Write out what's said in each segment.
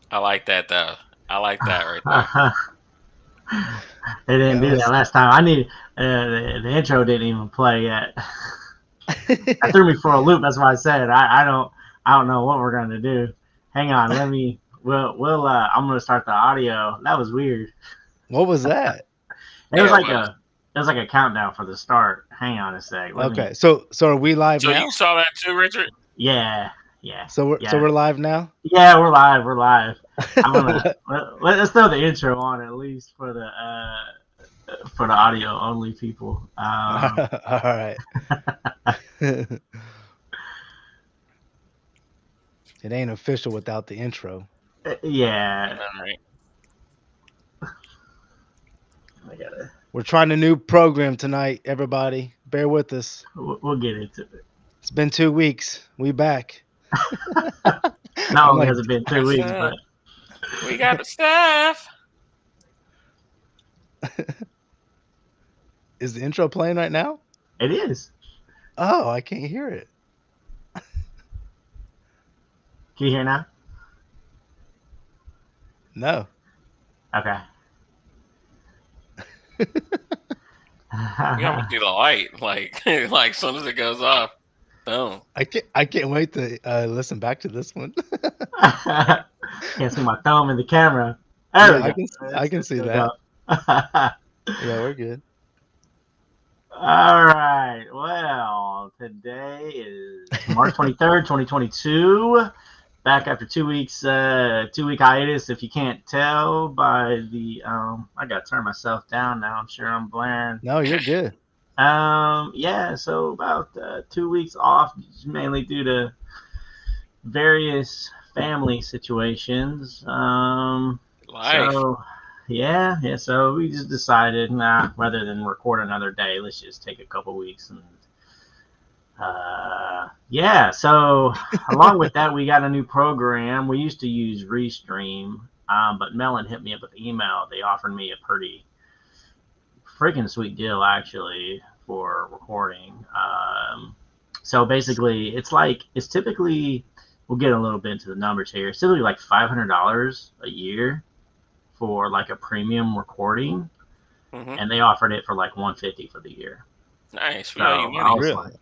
I like that though. I like that right there. They didn't do that last time. I need the intro didn't even play yet. That threw me for a loop. That's why I said I don't know what we're gonna do. Hang on, we'll I'm gonna start the audio. That was weird. What was that? It was like a countdown for the start. Hang on a sec. Okay, so are we live So now? you saw that too, Richard? Yeah. So we're live now. Yeah, we're live. We're live. I'm gonna let's throw the intro on at least for the audio only people. All right. It ain't official without the intro. Yeah. All right. We're trying a new program tonight, everybody. Bear with us. We'll get into it. It's been 2 weeks. We back. Not only has it been 2 weeks, but we got the staff. Is the intro playing right now? It is. Oh, I can't hear it. Can you hear now? No. Okay. We almost do the light, like as soon as it goes off. Boom. I can't wait to listen back to this one. Can't see my thumb in the camera. I can see that. Yeah, we're good. All right. Well, today is March 23rd, 2022. Back after 2 weeks, 2-week hiatus. If you can't tell by the, I got to turn myself down now. I'm sure I'm blaring. No, you're good. Yeah. So about 2 weeks off, mainly due to various family situations. Life. So yeah. So we just decided, rather than record another day, let's just take a couple weeks and. So along with that, we got a new program. We used to use Restream, but Melon hit me up with email. They offered me a pretty freaking sweet deal, actually, for recording. So basically, it's typically, we'll get a little bit into the numbers here. It's typically like $500 a year for like a premium recording, and they offered it for like $150 for the year. Nice. So I was really? like,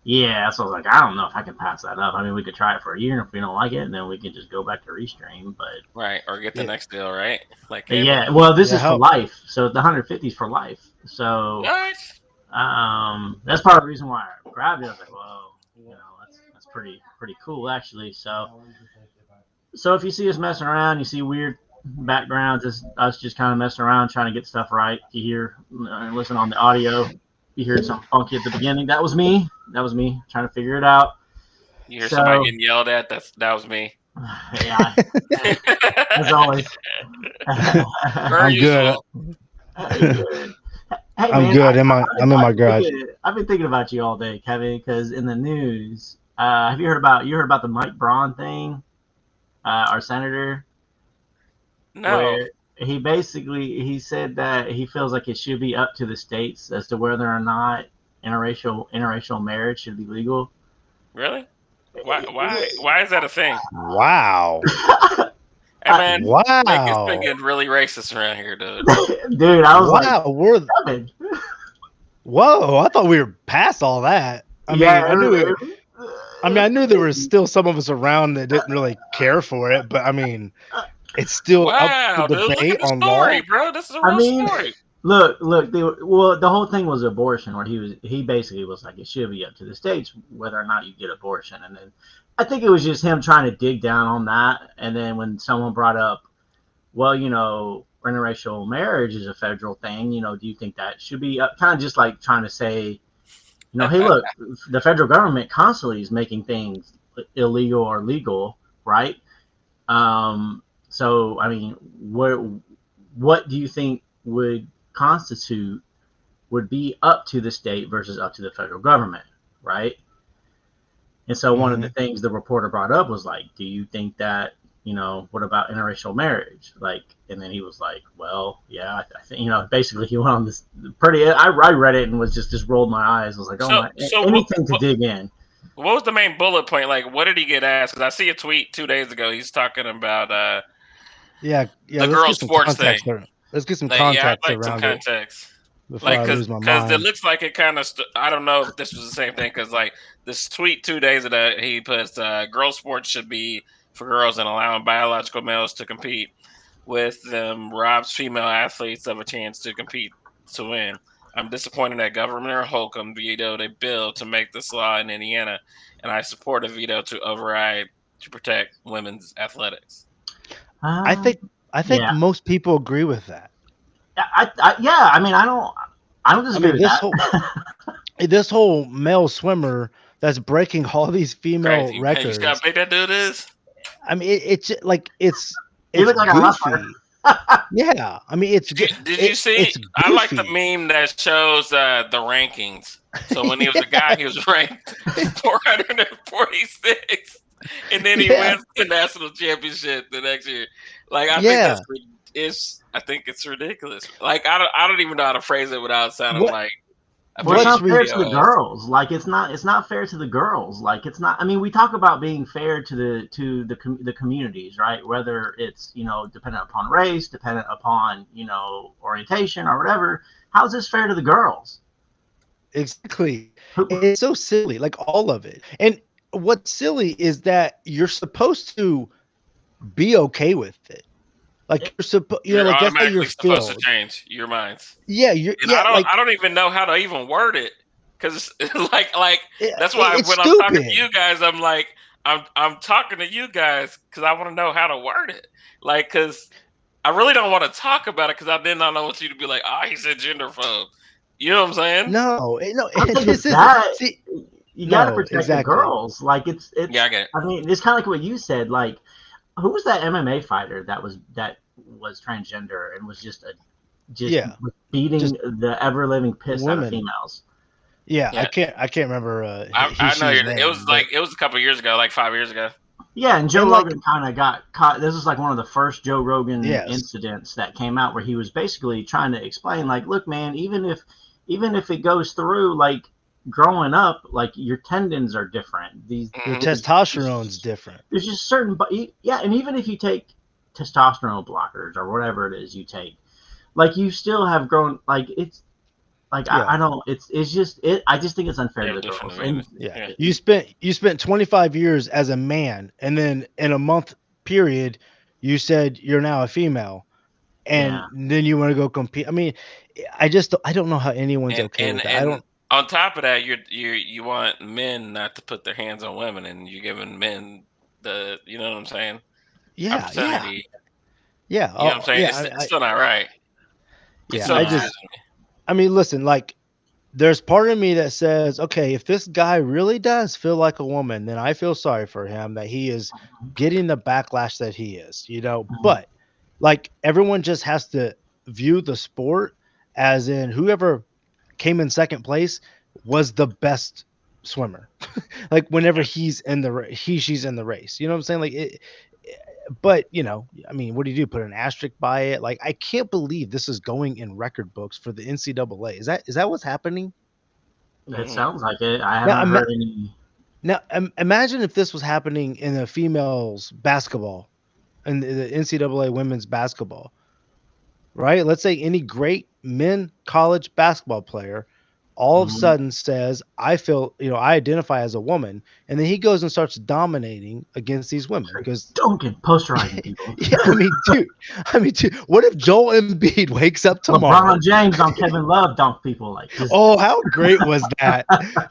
yeah, so I was like, I don't know if I can pass that up. I mean, we could try it for a year, and if we don't like it, then we can just go back to Restream. But right, or get the next deal, right? Like yeah, well, this is for life, so the 150 is for life. So nice. That's part of the reason why I grabbed it. I was like, whoa, that's pretty cool, actually. So if you see us messing around, you see weird backgrounds, it's us just kind of messing around trying to get stuff right. You hear and listen on the audio. You heard something funky at the beginning. That was me trying to figure it out. You hear somebody getting yelled at? That was me. Yeah, as always. I'm good. Hey, I'm good. I'm in my garage. I've been thinking about you all day, Kevin, because in the news, have you heard about the Mike Braun thing? Our senator. No. Where he said that he feels like it should be up to the states as to whether or not interracial marriage should be legal. Really? Why is that a thing? Wow. Hey man, wow. Like, it's been getting really racist around here, dude. Dude, I was whoa, I thought we were past all that. I knew there was still some of us around that didn't really care for it, but I mean, it's still up to debate on story, law. bro. This is a real story. Look. The whole thing was abortion, where he basically was like, it should be up to the states whether or not you get abortion, and then I think it was just him trying to dig down on that, and then when someone brought up, well, interracial marriage is a federal thing, do you think that should be up? Kind of just like trying to say, hey, look, the federal government constantly is making things illegal or legal, right? So, I mean, what do you think would be up to the state versus up to the federal government, right? And so one of the things the reporter brought up was like, do you think that what about interracial marriage? Like, and then he was like, well, yeah, I think, basically he went on this pretty. I read it and was just rolled my eyes. I was like, oh my, So anything to dig in. What was the main bullet point? Like, what did he get asked? Because I see a tweet 2 days ago. He's talking about the let's girl get some sports context thing. Let's get some like, yeah, context I'd like some around it context. before Like, I lose my mind. it looks like it kind of. I don't know if this was the same thing. Because like this tweet 2 days ago, he puts girl sports should be for girls and allowing biological males to compete with them robs female athletes of a chance to compete to win. I'm disappointed that Governor Holcomb vetoed a bill to make this law in Indiana, and I support a veto to override to protect women's athletics. I think yeah. most people agree with that. Yeah. I mean, I don't disagree with that. This whole male swimmer that's breaking all these female Crazy, records. Man. You see how big that dude is? I mean, it's like it's he looks like goofy. a wrestler. Yeah, I mean, it's. Did you see? I like the meme that shows the rankings. So when he was a guy, he was ranked 446, and then he wins the national championship the next year. Like I think it's ridiculous. Like I don't even know how to phrase it without sounding like. Well, it's not fair to the girls. Like it's not fair to the girls. Like it's not. I mean, we talk about being fair to the communities, right? Whether it's dependent upon race, dependent upon orientation or whatever. How is this fair to the girls? Exactly. It's so silly, like all of it. And what's silly is that you're supposed to be okay with it. Like you're supposed, like that's how you're supposed to change your minds. Yeah, I don't even know how to even word it because like that's why when I'm talking to you guys, I'm like I'm talking to you guys because I want to know how to word it. Like because I really don't want to talk about it because I did not want you to be like, he said genderphobe. You know what I'm saying? No. See, you got to protect the girls. Like it's. Yeah, I get it. I mean, it's kind of like what you said. Like, who was that MMA fighter that was transgender and was just beating the ever living piss out of females? Yeah, I can't remember. I know it was it was a couple years ago, like 5 years ago. Yeah, and Joe Rogan kind of got caught. This is like one of the first Joe Rogan incidents that came out where he was basically trying to explain, like, look, man, even if it goes through, like, growing up, like, your tendons are different. Your testosterone's different. There's just certain, and even if you take testosterone blockers or whatever it is you take, like, you still have grown, like, it's, like, I don't. It's just it. I just think it's unfair to the girls. And, you spent 25 years as a man, and then in a month period, you said you're now a female, and then you want to go compete. I mean, I don't know how anyone's okay with that. I don't. On top of that, you want men not to put their hands on women, and you're giving men the you know what I'm saying? Opportunity. Yeah. You know what I'm saying? It's still not right. I mean, listen, like, there's part of me that says, okay, if this guy really does feel like a woman, then I feel sorry for him that he is getting the backlash that he is, but like everyone just has to view the sport as in whoever came in second place was the best swimmer. Like whenever she's in the race, you know what I'm saying? Like but I mean, what do you do? Put an asterisk by it? Like, I can't believe this is going in record books for the NCAA. Is that what's happening? It sounds like it. I haven't heard any. Now, imagine if this was happening in the females basketball, in the NCAA women's basketball, right? Let's say any great men college basketball player all of a sudden says, I identify as a woman, and then he goes and starts dominating against these women because Duncan posterizing people. I mean, dude, what if Joel Embiid wakes up tomorrow? LeBron James on Kevin Love dunk people like this. Oh, how great was that?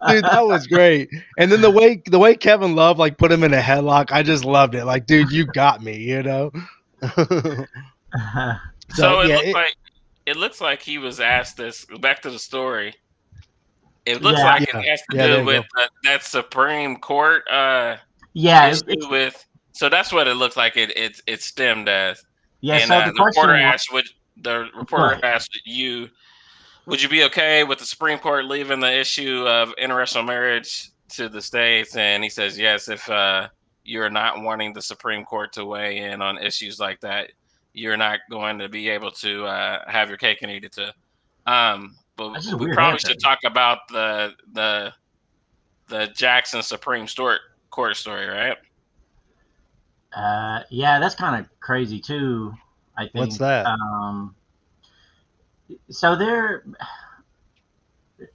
Dude, that was great. And then the way Kevin Love like put him in a headlock, I just loved it. Like, dude, you got me, So it looks like he was asked this. Back to the story. It looks like it has to do with that Supreme Court issue with. So that's what it looks like. It stemmed as. Yeah. And so the reporter asked you, would you be okay with the Supreme Court leaving the issue of interracial marriage to the states? And he says yes if you're not wanting the Supreme Court to weigh in on issues like that, you're not going to be able to have your cake and eat it too. But That's just a we weird probably answer. should talk about the Jackson Court story, right? Yeah, that's kind of crazy too. I What's think. that? So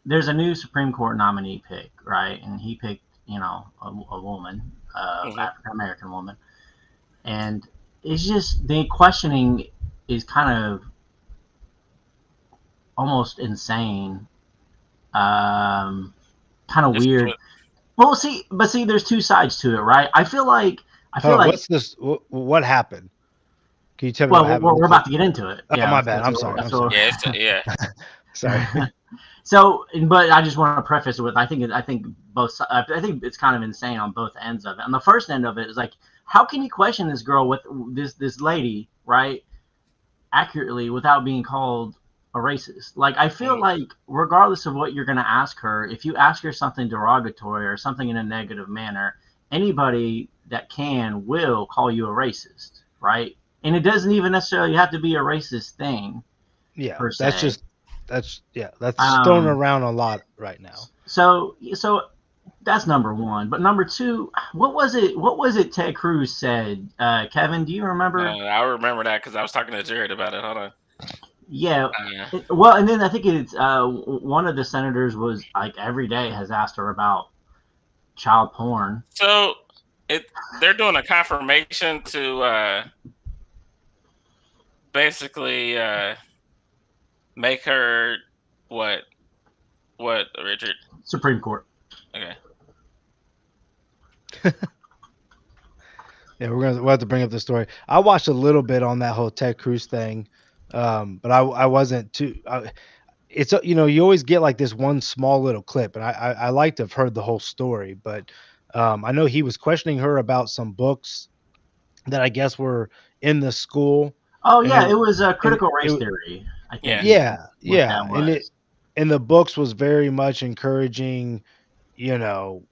there's a new Supreme Court nominee pick, right? And he picked, a woman, Hmm. African American woman, and it's just the questioning is kind of almost insane, kind of Just weird. Well, see, there's two sides to it, right? I feel Oh, like, what's this? What happened? Can you tell me what well, happened? we're about to get into it. Oh, Yeah, my bad. I'm sorry. that's I'm what sorry. yeah, yeah. Sorry. So, but I just want to preface it with I think I think it's kind of insane on both ends of it. On the first end of it is like, how can you question this girl with this lady, right, accurately without being called a racist? Like, I feel Mhm. like regardless of what you're going to ask her, if you ask her something derogatory or something in a negative manner, anybody that will call you a racist, right? And it doesn't even necessarily have to be a racist thing Yeah, per se. that's thrown Um, around a lot right now. so that's number one. But number two, what was it? What was it? Ted Cruz said. Kevin, do you remember? I remember that because I was talking to Jared about it. Hold on. Yeah. Uh, Well, and then I think it's one of the senators was like every day has asked her about child porn. so it they're doing a confirmation to basically make her what Richard? Supreme Court. Okay. Yeah, we'll have to bring up the story. I watched a little bit on that whole Ted Cruz thing, but I wasn't too. It's you always get like this one small little clip, and I like to have heard the whole story, but I know he was questioning her about some books that I guess were in the school, Oh yeah, and it was a and critical race it theory. I think Yeah. is yeah, what that yeah, was. and the books was very much encouraging, you know,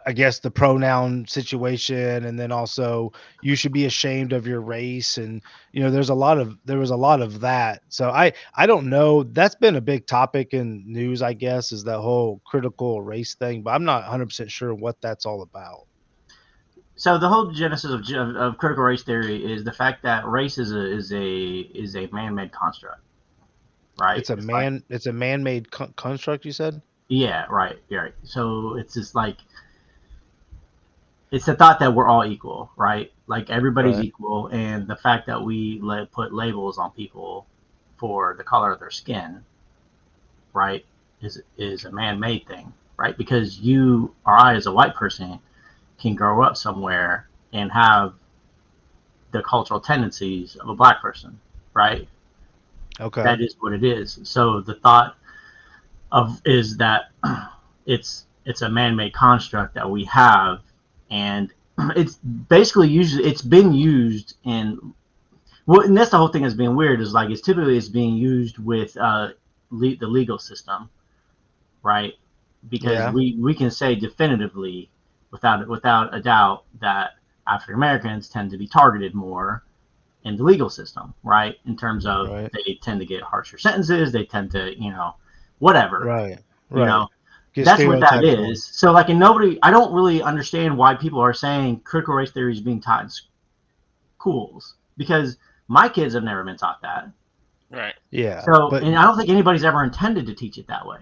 I guess the pronoun situation, and then also you should be ashamed of your race, and there was a lot of that. So I don't know. That's been a big topic in news, I guess, is that whole critical race thing, but I'm not 100% sure what that's all about. So the whole genesis of critical race theory is the fact that race is a man-made construct, right? It's like, It's a man-made construct, you said? yeah, right, yeah, right. So it's just like it's the thought that we're all equal, right? Like everybody's Right. equal, and the fact that we put labels on people for the color of their skin, right, is a man-made thing, right? Because you or I, as a white person, can grow up somewhere and have the cultural tendencies of a black person, right? Okay. That is what it is. So the thought of is that it's a man-made construct that we have, and it's basically it's been used in, well, and that's the whole thing that's being weird is like it's being used with the legal system, right? Because Yeah. we can say definitively without a doubt that African Americans tend to be targeted more in the legal system, right? In terms of Right. they tend to get harsher sentences, they tend to, whatever, Right. you Right. know, Get that's what that stereotypes on. is. So, like, and nobody, I don't really understand why people are saying critical race theory is being taught in schools because my kids have never been taught that. Right. Yeah. So, But and I don't think anybody's ever intended to teach it that way,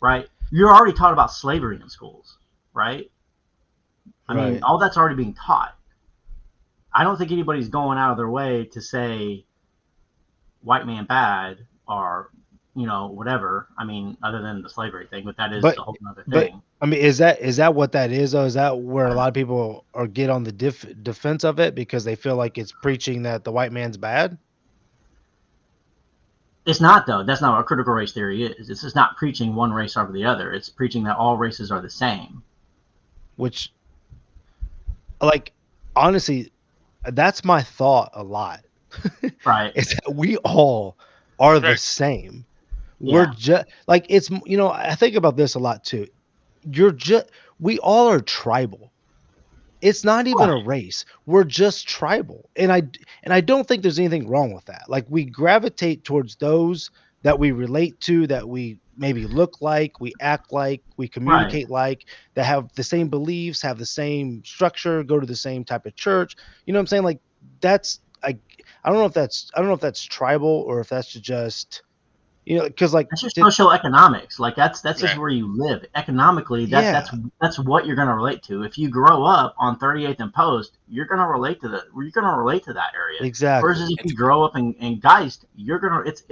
right? You're already taught about slavery in schools, right? I mean, right. all that's already being taught. I don't think anybody's going out of their way to say white man bad or whatever. I mean, other than the slavery thing, but that is But a whole other but thing. I mean, is that what that is though? Is that where a lot of people are get on the defense of it because they feel like it's preaching that the white man's bad? It's not though. That's not what critical race theory is. It's just not preaching one race over the other. It's preaching that all races are the same. Which, like, honestly, that's my thought a lot. Right. Is that we all are the Right. same. We're Yeah. just like I think about this a lot too. You're just we all are tribal. It's not even a Right. race. We're just tribal. And I don't think there's anything wrong with that. Like we gravitate towards those that we relate to, that we maybe look like, we act like, we Right. communicate like, that have the same beliefs, have the same structure, go to the same type of church. You know what I'm saying? Like that's I don't know if that's tribal or if that's just because like That's just social economics. Like that's just Right. where you live economically. yeah, That's what you're going to relate to. If you grow up on 38th and Post, you're going to relate to that area. Versus exactly. if It's you grow up in Geist, you're gonna it's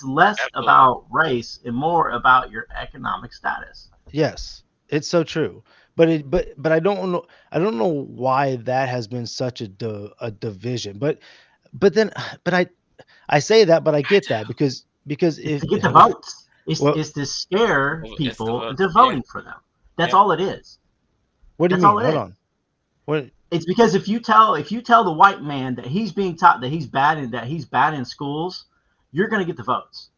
less absolutely. about race and more about your economic status. Yes, it's so true. But I don't know why that has been such a division. But then but I say that, but I I get do. that because It's if to get the votes. well, It's to scare It's the people vote. into Yeah. voting for them. That's Yeah. all it is. what do you That's all mean? it Hold is. on. What It's because if you tell the white man that he's being taught that he's bad in schools, you're going to get the votes.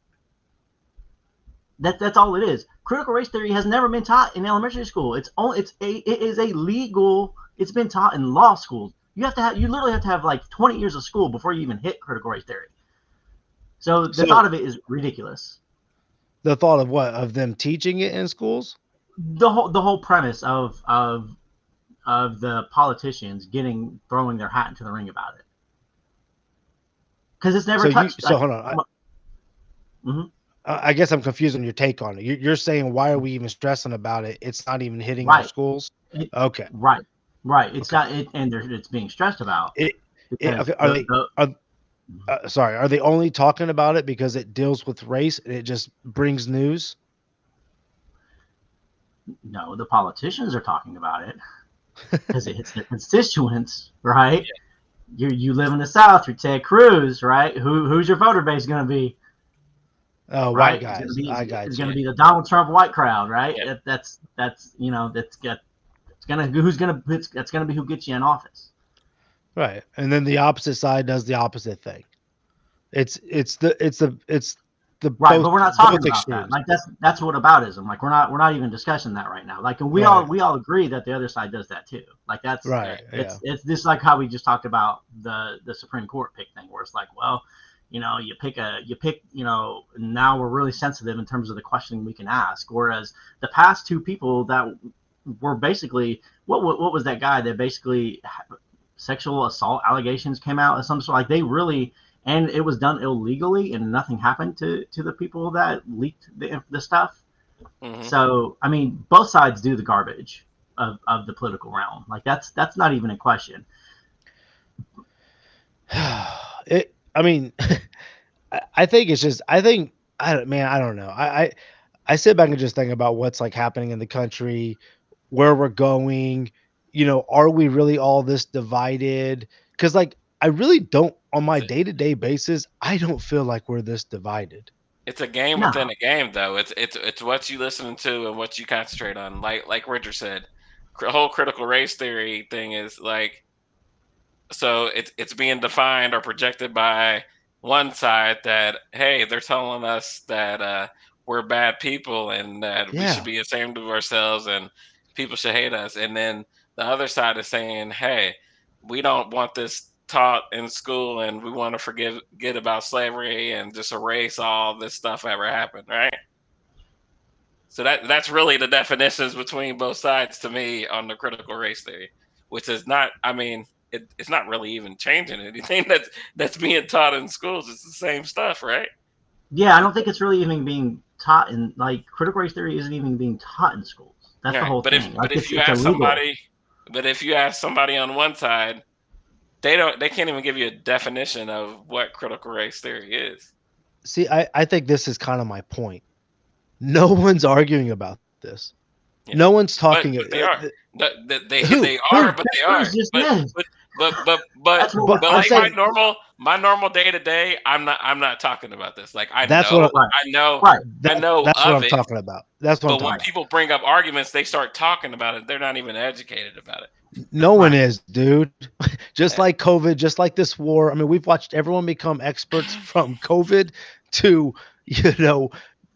That's all it is. Critical race theory has never been taught in elementary school. It is a legal. It's been taught in law schools. You literally have to have like 20 years of school before you even hit critical race theory. So the so thought of it is ridiculous. the thought of what of them teaching it in schools? The whole premise of the politicians throwing their hat into the ring about it, because it's never touched. So Like, hold on. mhm. I guess I'm confused on your take on it. You're saying why are we even stressing about it? It's not even hitting our Right, schools. it, Okay. right, right. It's Okay. not, and it's being stressed about It, because okay. Are sorry, are they only talking about it because it deals with race and it just brings news? no, the politicians are talking about it because it hits their constituents, right? You live in the South, you're Ted Cruz, right? Who's your voter base going to be? White Right? It's going to guys. be I it's got going you. to be the Donald Trump white crowd, right? Yeah. That's that's got it's going to who's going to that's going to be who gets you in office. Right. And then the opposite side does the opposite thing. It's the Right, but we're not talking both about that. extremes. Like that's what aboutism. Like we're not even discussing that right now. Like, and we all Right. we all agree that the other side does that too. Like that's Right. Right. Yeah. it's this like how we just talked about the Supreme Court pick thing, where it's like, well, you pick, now we're really sensitive in terms of the questioning we can ask. Whereas the past two people that were basically what was that guy that basically sexual assault allegations came out of some sort, like they really, and it was done illegally and nothing happened to the people that leaked the stuff. Hmm. So I mean, both sides do the garbage of the political realm. Like that's not even a question. I mean, I think it's just I think I don't know. I sit back and just think about what's like happening in the country, where we're going. Are we really all this divided? Because like I really don't on my day-to-day basis, I don't feel like we're this divided. It's a game within No. a game, though. It's what you listen to and what you concentrate on. Like Richard said, whole critical race theory thing is like, so it's being defined or projected by one side that, hey, they're telling us that we're bad people and that we should Yeah. be ashamed of ourselves and people should hate us, and then the other side is saying, hey, we don't want this taught in school and we want to forget about slavery and just erase all this stuff ever happened, right? So that's really the definitions between both sides to me on the critical race theory, which is not. I mean, it's not really even changing anything that's being taught in schools. It's the same stuff, right? Yeah, I don't think it's really even being taught in, like, critical race theory isn't even being taught in schools. That's the Right. whole But if thing. Like but if you it's ask illegal. somebody, but if you ask somebody on one side, they can't even give you a definition of what critical race theory is. See, I think this is kind of my point. No one's arguing about this. Yeah. No one's But talking. they are. Who? They Who? are, but they Cruz are. just is. That's what we're But But I'm like fighting. saying my normal day to day, I'm not talking about this. Like that's what Right, right, I know that's what of I'm it, talking about. That's what I'm but when talking right, about. people bring up arguments, they start talking about it. They're not even educated about it. No one right. is, dude. Just Yeah. like COVID, just like this war. I mean, we've watched everyone become experts from COVID to, you know,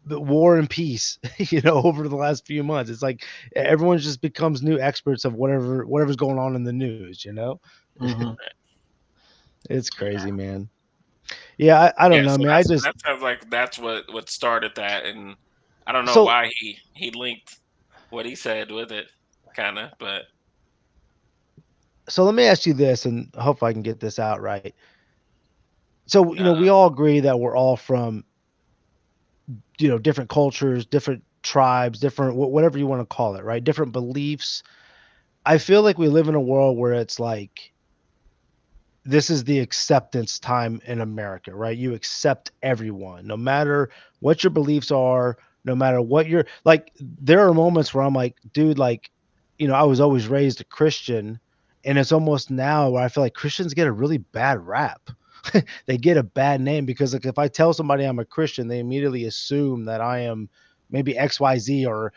the war and peace, over the last few months. It's like everyone just becomes new experts of whatever's going on in the news. Mm-hmm. It's Yeah. crazy, man. Yeah, I don't Yeah, know, so man. I that's just that sounds like that's what started that, and I don't know so why he linked what he said with it, kind of, but so let me ask you this, and I hope I can get this out right. So, we uh, all agree that we're all from, different cultures, different tribes, different whatever you want to call it, right? Different beliefs. I feel like we live in a world where it's like this is the acceptance time in America, right? You accept everyone, no matter what your beliefs are, no matter what you're like. There are moments where I'm like, dude, like, I was always raised a Christian, and it's almost now where I feel like Christians get a really bad rap. They get a bad name because, like, if I tell somebody I'm a Christian, they immediately assume that I am maybe XYZ, or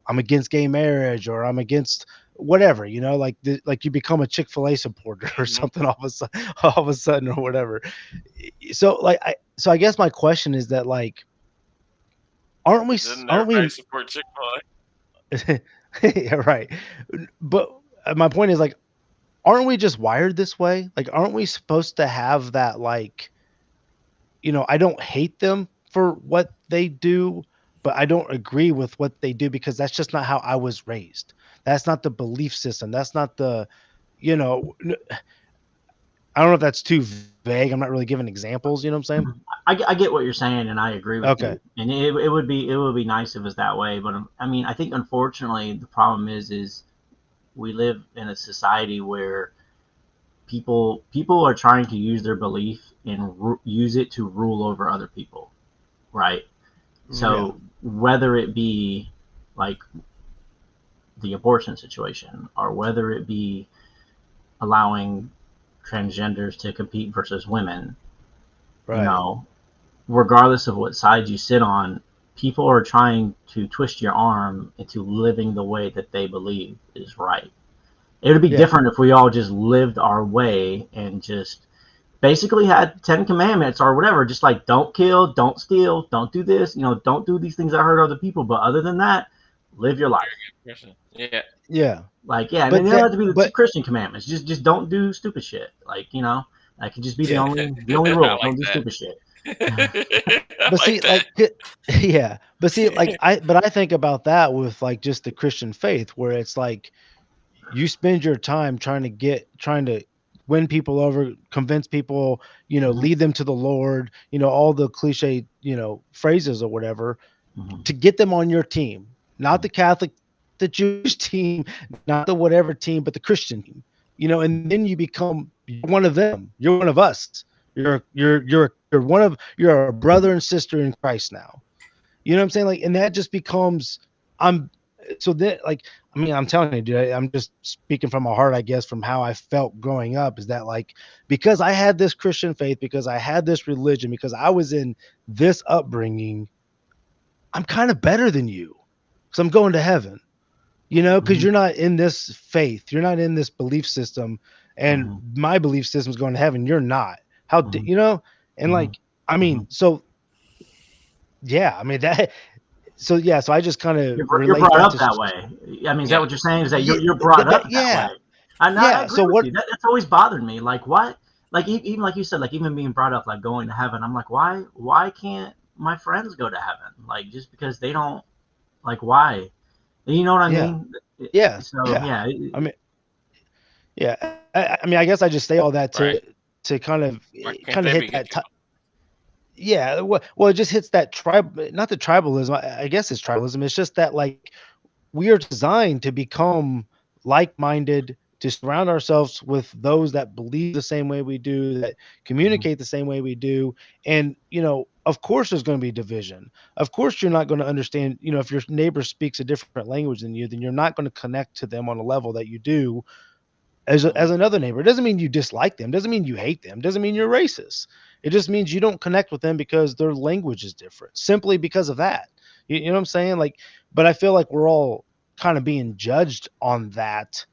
I'm against gay marriage, or I'm against whatever, like like you become a Chick-fil-A supporter or mhm. something all of a sudden, or whatever. So like I guess my question is that, like, Doesn't aren't everybody we support Chick-fil-A? yeah, right. But my point is, like, aren't we just wired this way? Like, aren't we supposed to have that, like, I don't hate them for what they do, but I don't agree with what they do because that's just not how I was raised. That's not the belief system. That's not the, you know, n- I don't know if that's too vague. I'm not really giving examples. You know what I'm saying? I get what you're saying, and I agree with Okay. you. And it would be nice if it was that way. But I mean, I think unfortunately the problem is we live in a society where people are trying to use their belief and use it to rule over other people, right? Yeah. So whether it be like the abortion situation, or whether it be allowing transgenders to compete versus women, you Right. know, regardless of what side you sit on, people are trying to twist your arm into living the way that they believe is right. It would be Yeah. different if we all just lived our way and just basically had 10 commandments or whatever, just like don't kill, don't steal, don't do this, don't do these things that hurt other people. But other than that, live your life. Question. Yeah, Yeah. Like, yeah, and then But they don't that, have to be the but Christian commandments. Just don't do stupid shit. Like, that could just be the yeah. only I rule. like Don't do that. stupid shit. I But like see, that. like, yeah. But see, like, I think about that with, like, just the Christian faith, where it's like you spend your time trying to win people over, convince people, Hmm. lead them to the Lord, all the cliche, phrases or whatever, Hmm. to get them on your team, not the Catholic, the Jewish team, not the whatever team, but the Christian team. And then you become you're one of them. You're one of us. You're a brother and sister in Christ now. You know what I'm saying? Like, and that just becomes I'm so that, like, I mean, I'm telling you, dude, I'm just speaking from my heart, I guess, from how I felt growing up, is that, like, because I had this Christian faith, because I had this religion, because I was in this upbringing, I'm kind of better than you because I'm going to heaven, because Hmm. you're not in this faith, you're not in this belief system, and Hmm. my belief system is going to heaven. You're not. Hmm. And, Hmm. like, I Hmm. mean, so yeah, I mean that. So yeah, so I just kind of You're relate brought that up to, that way. I mean, is that Yeah. what you're saying? Is that you're yeah, you're brought up that way? yeah, And I yeah. agree So with what? you. That's always bothered me. Like, why? Like, even like you said, like, even being brought up, like going to heaven. I'm like, why can't my friends go to heaven? Like, just because they don't, like, why? You know what I Yeah, mean? yeah, So yeah. yeah. I mean, yeah. I mean, I guess I just say all that Right. to kind of Why can't kind of they hit be that. good? Yeah, well, it just hits that tribe, not the tribalism. I guess it's tribalism. It's just that, like, we are designed to become like-minded, to surround ourselves with those that believe the same way we do, that Mhm. communicate the same way we do. And, of course there's going to be division. Of course you're not going to understand, if your neighbor speaks a different language than you, then you're not going to connect to them on a level that you do as Mhm. another neighbor. It doesn't mean you dislike them, doesn't mean you hate them, doesn't mean you're racist. It just means you don't connect with them because their language is different, simply because of that. You know what I'm saying? Like, but I feel like we're all kind of being judged on that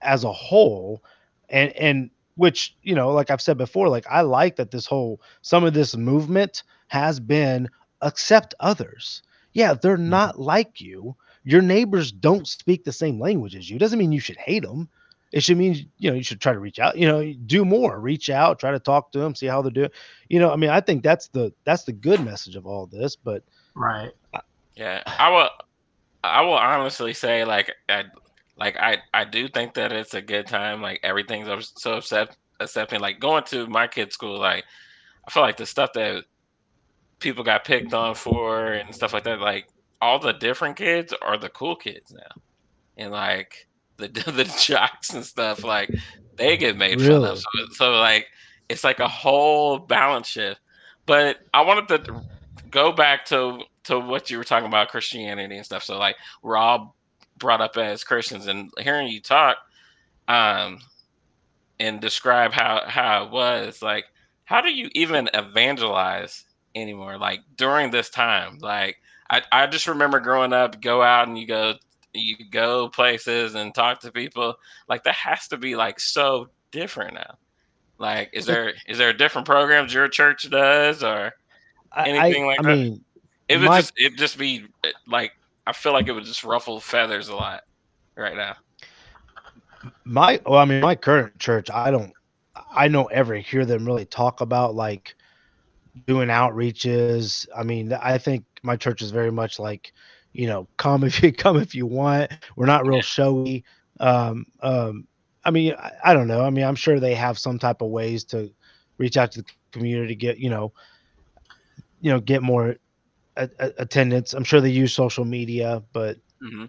as a whole. And which, like I've said before, like, I like that this whole some of this movement has been accept others. Yeah, they're not like you. Your neighbors don't speak the same language as you. Doesn't mean you should hate them. It should mean, you should try to reach out, do more, reach out, try to talk to them, see how they're doing. I mean, I think that's the good message of all this. But Right. Yeah, I will honestly say I do think that it's a good time. Like everything's so accepting. Like going to my kid's school, like I feel like the stuff that people got picked on for and stuff like that, like all the different kids are the cool kids now, and like the the jocks and stuff, like they get made fun of. really, So like it's like a whole balance shift. But I wanted to go back to what you were talking about Christianity and stuff. So like we're all brought up as Christians, and hearing you talk, um, and describe how it was like, how do you even evangelize anymore, like during this time? Like I just remember growing up, go out and you go places and talk to people. Like that has to be like so different now. Like it, is there different programs your church does or anything I like that? mean, my It just be like, I feel like it would just ruffle feathers a lot right now. well, I mean, my current church, I don't ever hear them really talk about like doing outreaches. I mean, I think my church is very much like, come if you come if you want. We're not real Yeah. showy. Um, um, I mean, I don't know. I mean, I'm sure they have some type of ways to reach out to the community to get, get more attendance. I'm sure they use social media, but Hmm.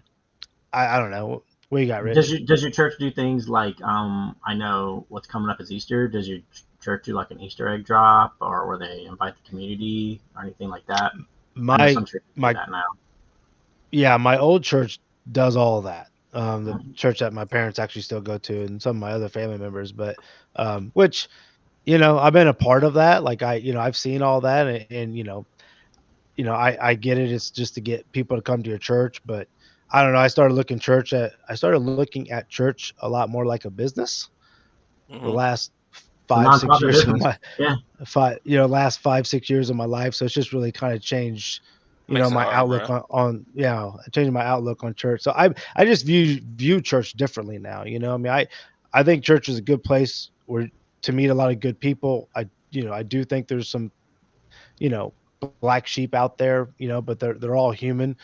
I don't know. What you got, Does Rich? your church do things like I know what's coming up is Easter. Does your church do like an Easter egg drop, or where they invite the community or anything like that? I know My some churches do my that now. Yeah, my old church does all of that. The Mhm. church that my parents actually still go to, and some of my other family members, but which I've been a part of that. Like I've seen all that, and I get it. It's just to get people to come to your church, but I don't know. I started looking at church a lot more like a business the Hmm. last It's a 5 6 nonprofit years of business. my Yeah. last 5 6 years of my life. So it's just really kind of changed, Makes it my hard, outlook bro. on changing my outlook on church. So I just view church differently now. I mean, I think church is a good place where to meet a lot of good people. I do think there's some, you know, black sheep out there, but they're all human.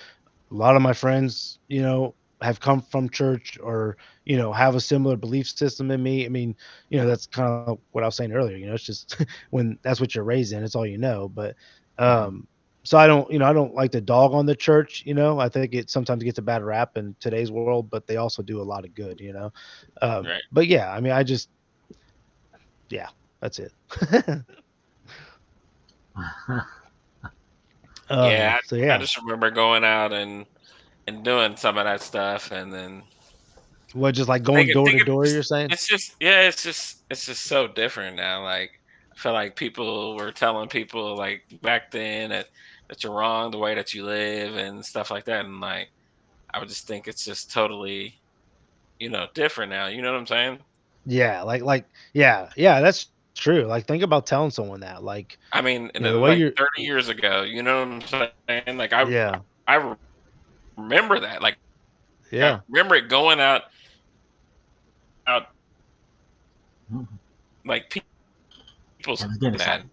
A lot of my friends, have come from church or, have a similar belief system in me. I mean, that's kind of what I was saying earlier. It's just when that's what you're raised in, it's all you know. But Mhm. so I don't like to dog on the church. I think it sometimes gets a bad rap in today's world, but they also do a lot of good. Right. But yeah, I mean, yeah, that's it. Yeah, So I yeah, just remember going out and doing some of that stuff, and then what, just like going thinking door to thinking door, you're saying? it's just, yeah, it's just so different now. Like I feel like people were telling people like back then that you're wrong the way that you live and stuff like that, and like I would just think it's just totally, different now. You know what I'm saying? Yeah, yeah, that's true. Like, think about telling someone that, like, I mean, and the it was way like you're 30 years ago. You know what I'm saying? Like yeah, I remember that. Like I yeah. remember it going out Mhm. like people Yeah, he's getting saying that. excited.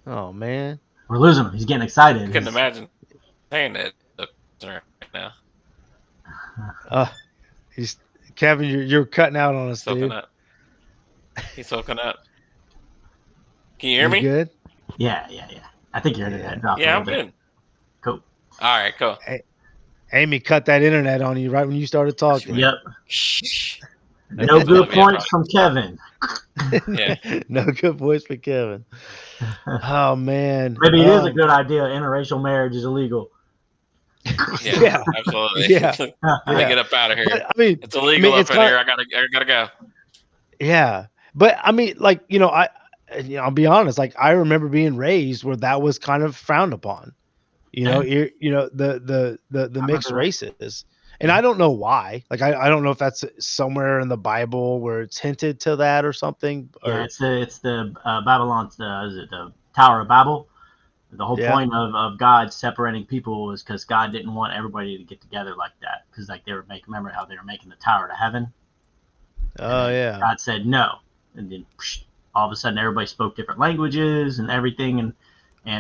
Oh man. We're losing him. He's getting excited. I couldn't He's imagine saying that right now. Uh, he's Kevin, you're cutting out on us, Soaking dude. up. He's soaking up. Can you hear You me? good? yeah. I think your internet Yeah. dropped a Yeah, little I'm bit. good. Cool. All right, cool. A- Amy cut that internet on you right when you started talking. Yep. Shh. No It's good Olivia, points probably. from Kevin. Yeah, No good voice for Kevin. Oh man. Maybe it is a good idea. Interracial marriage is illegal. yeah, Yeah. absolutely. Yeah. Let me Yeah. get up out of here. But It's I mean, illegal it's up in kind here. of I gotta go. yeah. But I mean, like, I'll be honest, like I remember being raised where that was kind of frowned upon. Yeah, The I mixed remember that. races. And I don't know why. Like I don't know if that's somewhere in the Bible where it's hinted to that or something Yeah, or it's the Babylon. Is it the Tower of Babel? The whole point of God separating people was because God didn't want everybody to get together like that. Because like they were remember how they were making the tower to heaven? Oh yeah. God said no, and then all of a sudden everybody spoke different languages and everything, and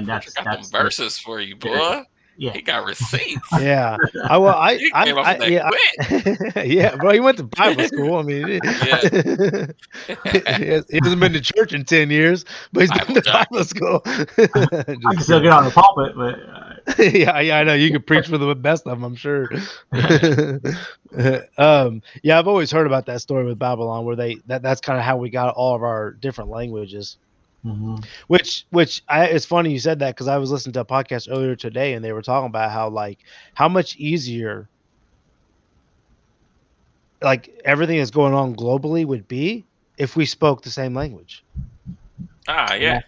Preacher got them verses for you, boy. Yeah, he got receipts. Yeah. He came off of that yeah, quick. yeah, bro. He went to Bible school. I mean, Yeah. he hasn't been to church in 10 years, but he's been to Bible school. I can still get on the pulpit, but yeah, I know you can preach for the best of them, I'm sure. Yeah, I've always heard about that story with Babylon, where that's kind of how we got all of our different languages. Mm-hmm. Which it's funny you said that, because I was listening to a podcast earlier today and they were talking about how much easier like everything that's going on globally would be if we spoke the same language. Yeah.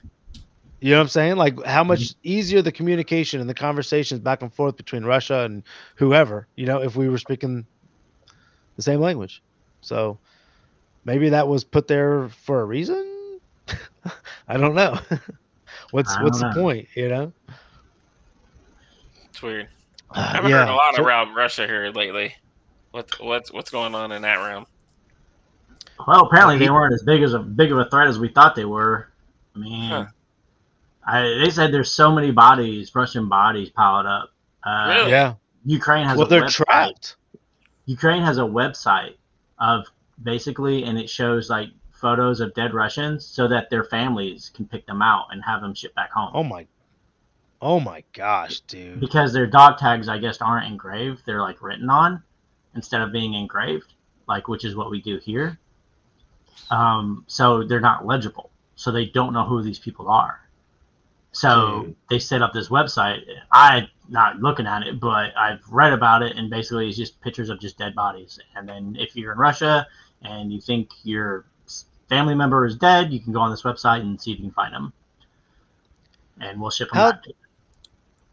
You know what I'm saying? Like how much easier the communication and the conversations back and forth between Russia and whoever, if we were speaking the same language. So maybe that was put there for a reason. I don't know. What's the point? It's weird. I haven't heard a lot around Russia here lately. What's going on in that realm? Well, apparently they weren't as big of a threat as we thought they were. I mean, they said there's so many Russian bodies piled up. Really? Yeah. Ukraine has they're trapped. Ukraine has a website of basically, and it shows like photos of dead Russians so that their families can pick them out and have them shipped back home. Oh my gosh, dude. Because their dog tags, I guess, aren't engraved. They're like written on instead of being engraved, like which is what we do here. So they're not legible. So they don't know who these people are. So they set up this website. I'm not looking at it, but I've read about it, and basically it's just pictures of just dead bodies. And then if you're in Russia and you think your family member is dead, you can go on this website and see if you can find them. And we'll ship them back to you.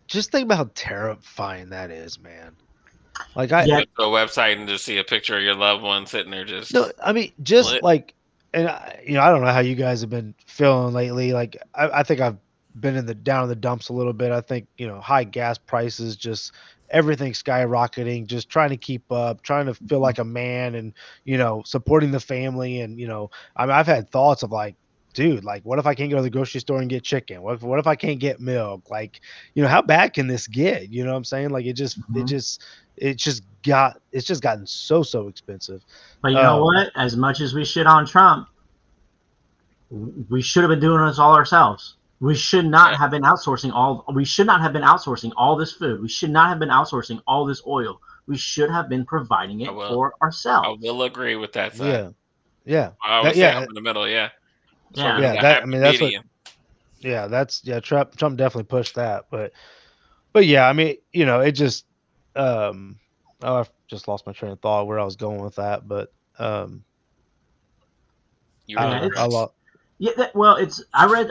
Just think about how terrifying that is, man. Like go to a website and just see a picture of your loved one sitting there just. No, I mean, just lit. like, and I don't know how you guys have been feeling lately. Like, I think I've been down in the dumps a little bit. I think, high gas prices, just everything skyrocketing, just trying to keep up, trying to feel like a man and, supporting the family. And, I mean, I've had thoughts of like, dude, like, what if I can't go to the grocery store and get chicken? What if I can't get milk? Like, how bad can this get? You know what I'm saying? Like, it's just gotten so expensive. But you know what? As much as we shit on Trump, we should have been doing this all ourselves. We should not have been outsourcing all. We should not have been outsourcing all this food. We should not have been outsourcing all this oil. We should have been providing it for ourselves. I will agree with that. Side. Yeah. I would say I'm in the middle. Yeah. That's what. Trump definitely pushed that, but yeah, I mean, it just. I've just lost my train of thought where I was going with that, but I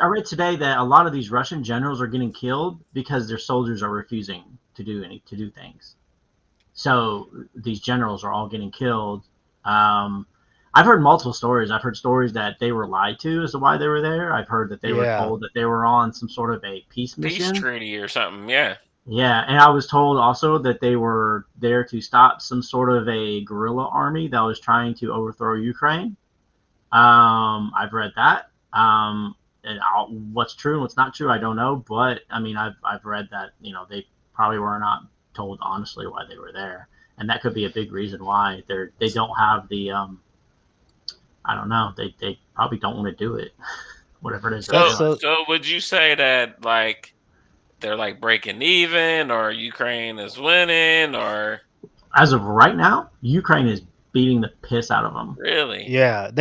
read today that a lot of these Russian generals are getting killed because their soldiers are refusing to do things. So these generals are all getting killed. I've heard multiple stories. I've heard stories that they were lied to as to why they were there. I've heard that they were told that they were on some sort of a peace mission. Peace treaty or something, yeah. Yeah, and I was told also that they were there to stop some sort of a guerrilla army that was trying to overthrow Ukraine. I've read that. And what's true and what's not true, I don't know. But I mean, I've read that they probably were not told honestly why they were there, and that could be a big reason why they don't have the I don't know. They probably don't want to do it, whatever it is. So would you say that like they're like breaking even, or Ukraine is winning, or as of right now, Ukraine is beating the piss out of them. Really? Yeah,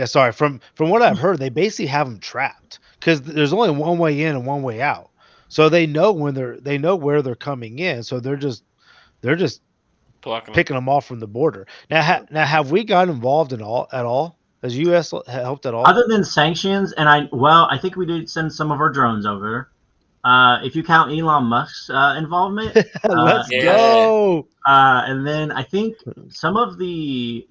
sorry. From what I've heard, they basically have them trapped because there's only one way in and one way out. So they know where they're coming in. So they're just picking them off from the border. Now have we got involved at all? Has U.S. helped at all? Other than sanctions, and I think we did send some of our drones over. If you count Elon Musk's involvement, let's go. And then I think some of the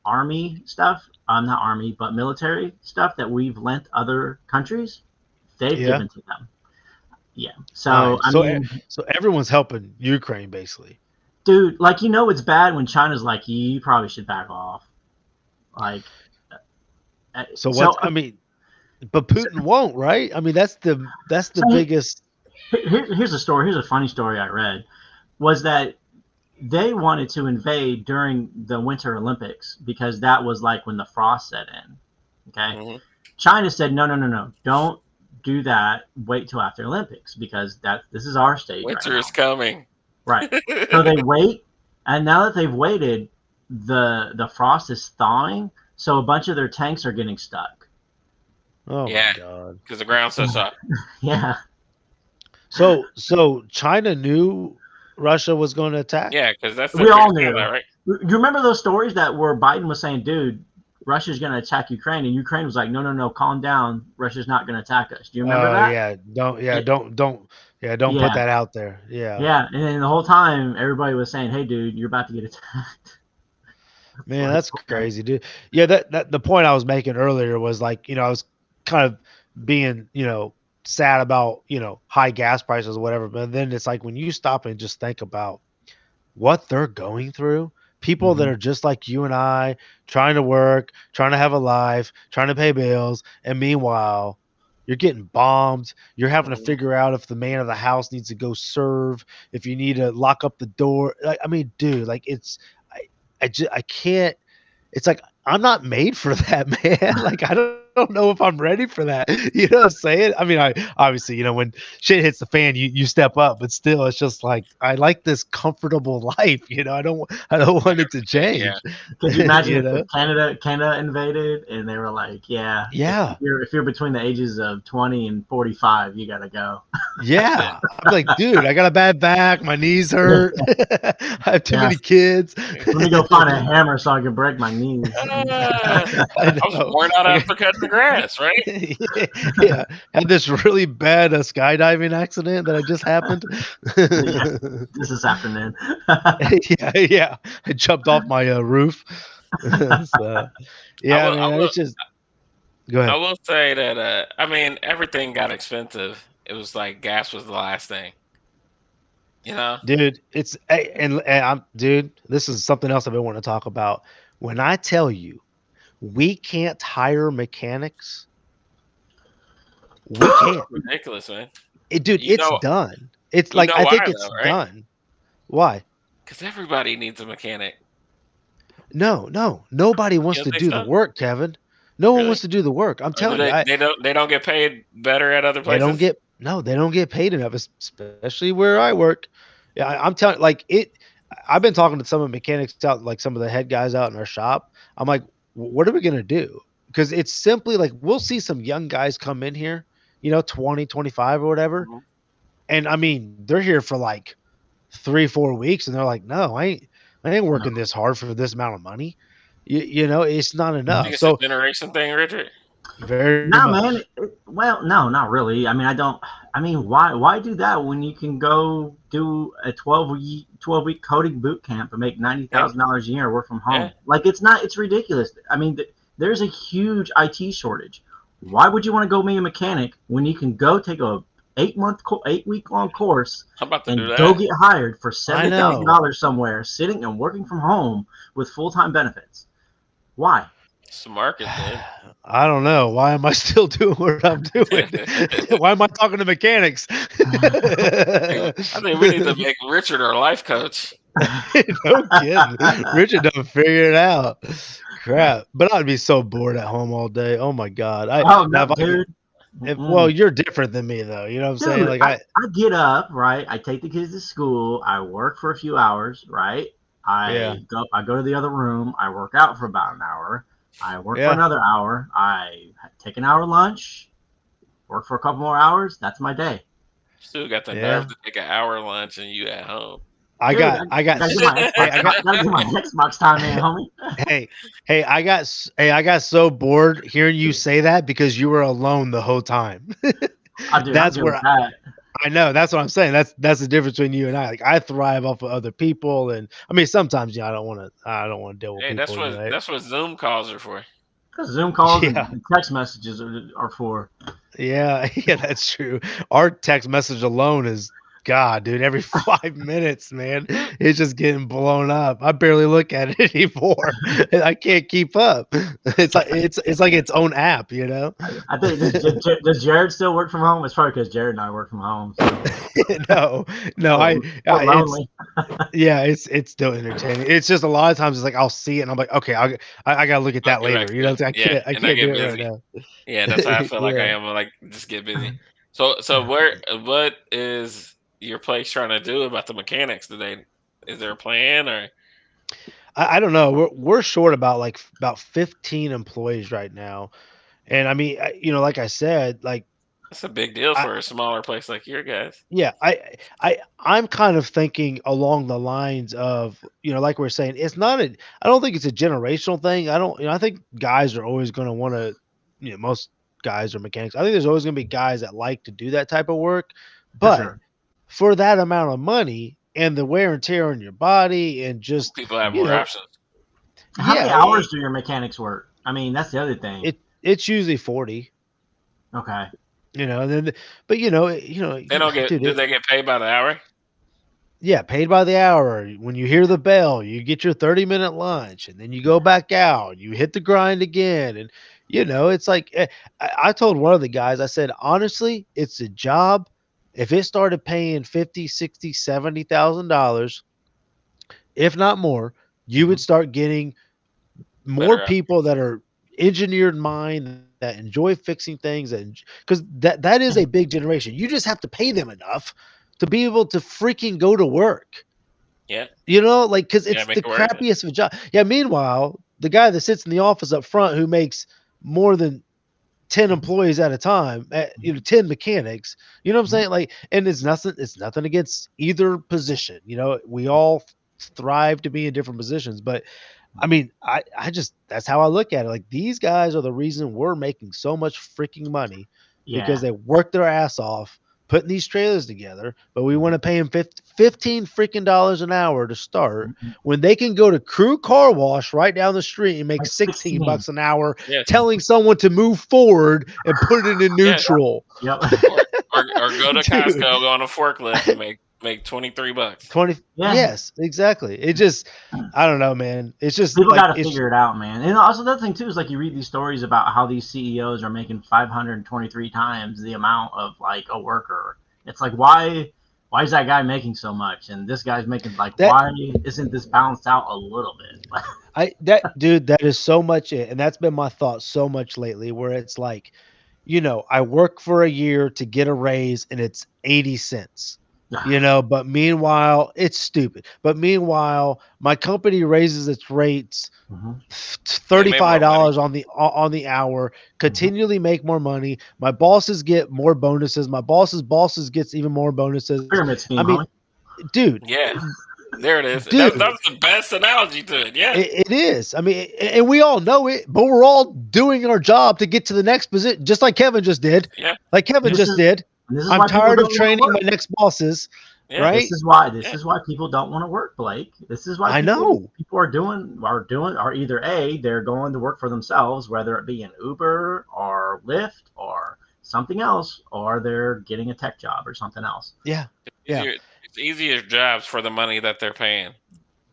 army stuff, not army, but military stuff that we've lent other countries, they've Yeah. given to them. Yeah. So Nice. I mean, So everyone's helping Ukraine basically. dude, like it's bad when China's like, you probably should back off. Like, So so what I mean, but Putin won't, right? I mean, that's the so biggest. here's a story. Here's a funny story I read was that they wanted to invade during the Winter Olympics because that was like when the frost set in. Okay. Hmm. China said, no, no, no, no, don't do that. Wait till after Olympics because this is our stage right Winter now. is coming. Right. So they wait, and now that they've waited, the frost is thawing, so a bunch of their tanks are getting stuck. Oh my Yeah, God. because the ground's so soft. Yeah. So China knew Russia was going to attack. Yeah, because that's their We all biggest knew. ally, right? You remember those stories that where Biden was saying, dude, Russia's going to attack Ukraine, and Ukraine was like, no, no, no, calm down. Russia's not going to attack us. Do you remember Oh that? yeah, It- don't put yeah. that out there. Yeah, Yeah. And then the whole time, everybody was saying, hey, dude, you're about to get attacked. man, Like, that's okay. crazy, dude. Yeah, that the point I was making earlier was like, I was kind of being, sad about, high gas prices or whatever. But then it's like when you stop and just think about what they're going through, people that Mm-hmm. are just like you and I, trying to work, trying to have a life, trying to pay bills, and meanwhile, you're getting bombed. You're having to Mhm. figure out if the man of the house needs to go serve, if you need to lock up the door. Like, I mean, dude, like I can't. It's like I'm not made for that, man. Like I don't know if I'm ready for that. You know what I'm saying? I mean, I obviously, when shit hits the fan, you step up, but still, it's just like I like this comfortable life. I don't want it to Yeah. change. Could you imagine you if know? Canada invaded and they were like, yeah, Yeah. if you're between the ages of 20 and 45, you gotta go. Yeah. Yeah. I'm like, dude, I got a bad back. My knees hurt. I have too Yeah, many kids. let me go find a hammer so I can break my knees. Ah, I I was know. worn out after cutting the grass, right? Yeah. Had this really bad skydiving accident that I just happened. Yeah, just this afternoon. Yeah. I jumped off my roof. So, I yeah, will. I man, will. it's just go I ahead. will say that. I mean, everything got expensive. It was like gas was the last thing. You know. Dude, and I'm dude, this is something else I've been wanting to talk about. When I tell you we can't hire mechanics, we can't. Ridiculous, man. Dude, You it's know. done. It's You like know I why think it's though, right? done. Why? Because everybody needs a mechanic. No. Nobody You wants don't to think do the so? work, Kevin. No one Really? wants to do the work. I'm Or do telling you, they don't get paid better at other they don't places? get no, they don't get paid enough, especially where I work. Yeah, I'm telling like it. I've been talking to some of the mechanics out, like some of the head guys out in our shop. I'm like, what are we gonna do? Because it's simply like we'll see some young guys come in here, 20, 25 or whatever. Mhm. And I mean, they're here for like 3, 4 weeks, and they're like, no, I ain't working this hard for this amount of money. It's not You think enough. it's a So generation thing, Richard? very No, man. much. Well, no, not really. I mean, I don't. I mean, why do that when you can go do a 12-week coding boot camp and make ninety Yeah, thousand dollars a year work from yeah. home? Like, it's not. It's ridiculous. I mean, there's a huge IT shortage. Why would you want to go be a mechanic when you can go take a 8 week long course I'm about to do and go that. get hired for I seventy thousand know. dollars somewhere, sitting and working from home with full time benefits? Why? It's the market, man. I don't know. Why am I still doing what I'm doing? Why am I talking to mechanics? I think we need to make Richard our life coach. No kidding. Richard done figured it out. Crap. But I'd be so bored at home all day. Oh my god. I Oh now no, if I could, dude. well, Mm-mm. you're different than me though. You know what I'm saying? Dude, Like I get up, right? I take the kids to school. I work for a few hours, right? yeah. I go to the other room. I work out for about an hour. I work for Yeah. another hour. I take an hour lunch, work for a couple more hours. That's my day. Still got the nerve Yeah. to take an hour lunch and you at home. I Dude, got I I got gotta get s- my hey, Xbox. I got Gotta get my Xbox time in, homie. hey, I got so bored hearing you say that because you were alone the whole time. Oh, dude, I'm That's good where with that. I know. That's what I'm saying. That's the difference between you and I. Like I thrive off of other people, and I mean sometimes I don't want to deal with Hey, that's people. what that's what Zoom calls are for. Because Zoom calls Yeah. and text messages are for. Yeah, yeah, that's true. Our text message alone is God, dude. Every 5 minutes, man, it's just getting blown up. I barely look at it anymore. I can't keep up. It's like its own app, you know. I think does Jared still work from home? It's probably because Jared and I work from home. So No, no, we're it's lonely. yeah, it's still entertaining. It's just a lot of times it's like I'll see it and I'm like, okay, I gotta look at I'll that get back later. to You know, it. it's like, Yeah, I and I can't do get it right busy. now. Yeah, that's how I feel like I Yeah. am. Like just get busy. So what is your place trying to do about the mechanics today? Is there a plan or I don't know. We're short about 15 employees right now, and I mean, like I said, like it's a big deal I for a smaller place like your guys? yeah, I'm kind of thinking along the lines of like we're saying, it's not a. I don't think it's a generational thing. I don't. I think guys are always going to want to. Most guys are mechanics. I think there's always going to be guys that like to do that type of work, For but sure. for that amount of money and the wear and tear on your body and just People have you more know options. How many yeah hours do your mechanics work? I mean, that's the other thing. it's usually 40. Okay. And then but They don't get dude, do they get paid by the hour? yeah, paid by the hour. When you hear the bell, you get your 30-minute lunch and then you go back out, you hit the grind again. And it's like I told one of the guys, I said, honestly, it's a job. If it started paying 50, 60, $70,000, if not more, you Mm-hmm. would start getting more Better people that are engineered mind that enjoy fixing things and because that is a big generation. You just have to pay them enough to be able to freaking go to work. yeah. Like because Yeah, it's make the it worth it. crappiest of a job. Yeah. Meanwhile, the guy that sits in the office up front who makes more than 10 employees at a time, 10 mechanics, you know what I'm Mm-hmm. saying? Like, and it's nothing against either position. We all thrive to be in different positions, but I mean, I just that's how I look at it. Like these guys are the reason we're making so much freaking money because Yeah. they work their ass off putting these trailers together, but we want Mm-hmm. to pay them 15 freaking dollars an hour to start Mm-hmm. when they can go to Crew Car Wash right down the street and make Like 16 16. bucks an hour Yes. telling someone to move forward and put it in Yes. neutral. Yep. Or go to Costco, Dude, go on a forklift and make $23. 20 Yeah. yes, exactly. It just I don't know, man. It's just People got like to it's figure it out, man. And also, the other thing too is like you read these stories about how these CEOs are making 523 times the amount of like a worker. It's like why is that guy making so much and this guy's making like that why isn't this balanced out a little bit? that is so much it, and that's been my thought so much lately. Where it's like, I work for a year to get a raise, and it's 80 cents. But meanwhile, it's stupid. But meanwhile, my company raises its rates Mm-hmm. They make more money. $35 on the hour, Mm-hmm. continually make more money. My bosses get more bonuses. My bosses gets even more bonuses. Pyramid I scheme, mean, homie. dude, Yeah. There it is. dude. That's the best analogy to it. Yeah. It is. I mean, and we all know it, but we're all doing our job to get to the next position, just like Kevin just did. Yeah. Like Kevin And this just is did. and this is I'm why people tired of don't want to training my work. next bosses, Yeah. right? This Yeah. is why people don't want to work, Blake. This is why I know. people are either A, they're going to work for themselves, whether it be an Uber or Lyft or something else, or they're getting a tech job or something else. Yeah. Yeah. Easier, it's easier jobs for the money that they're paying.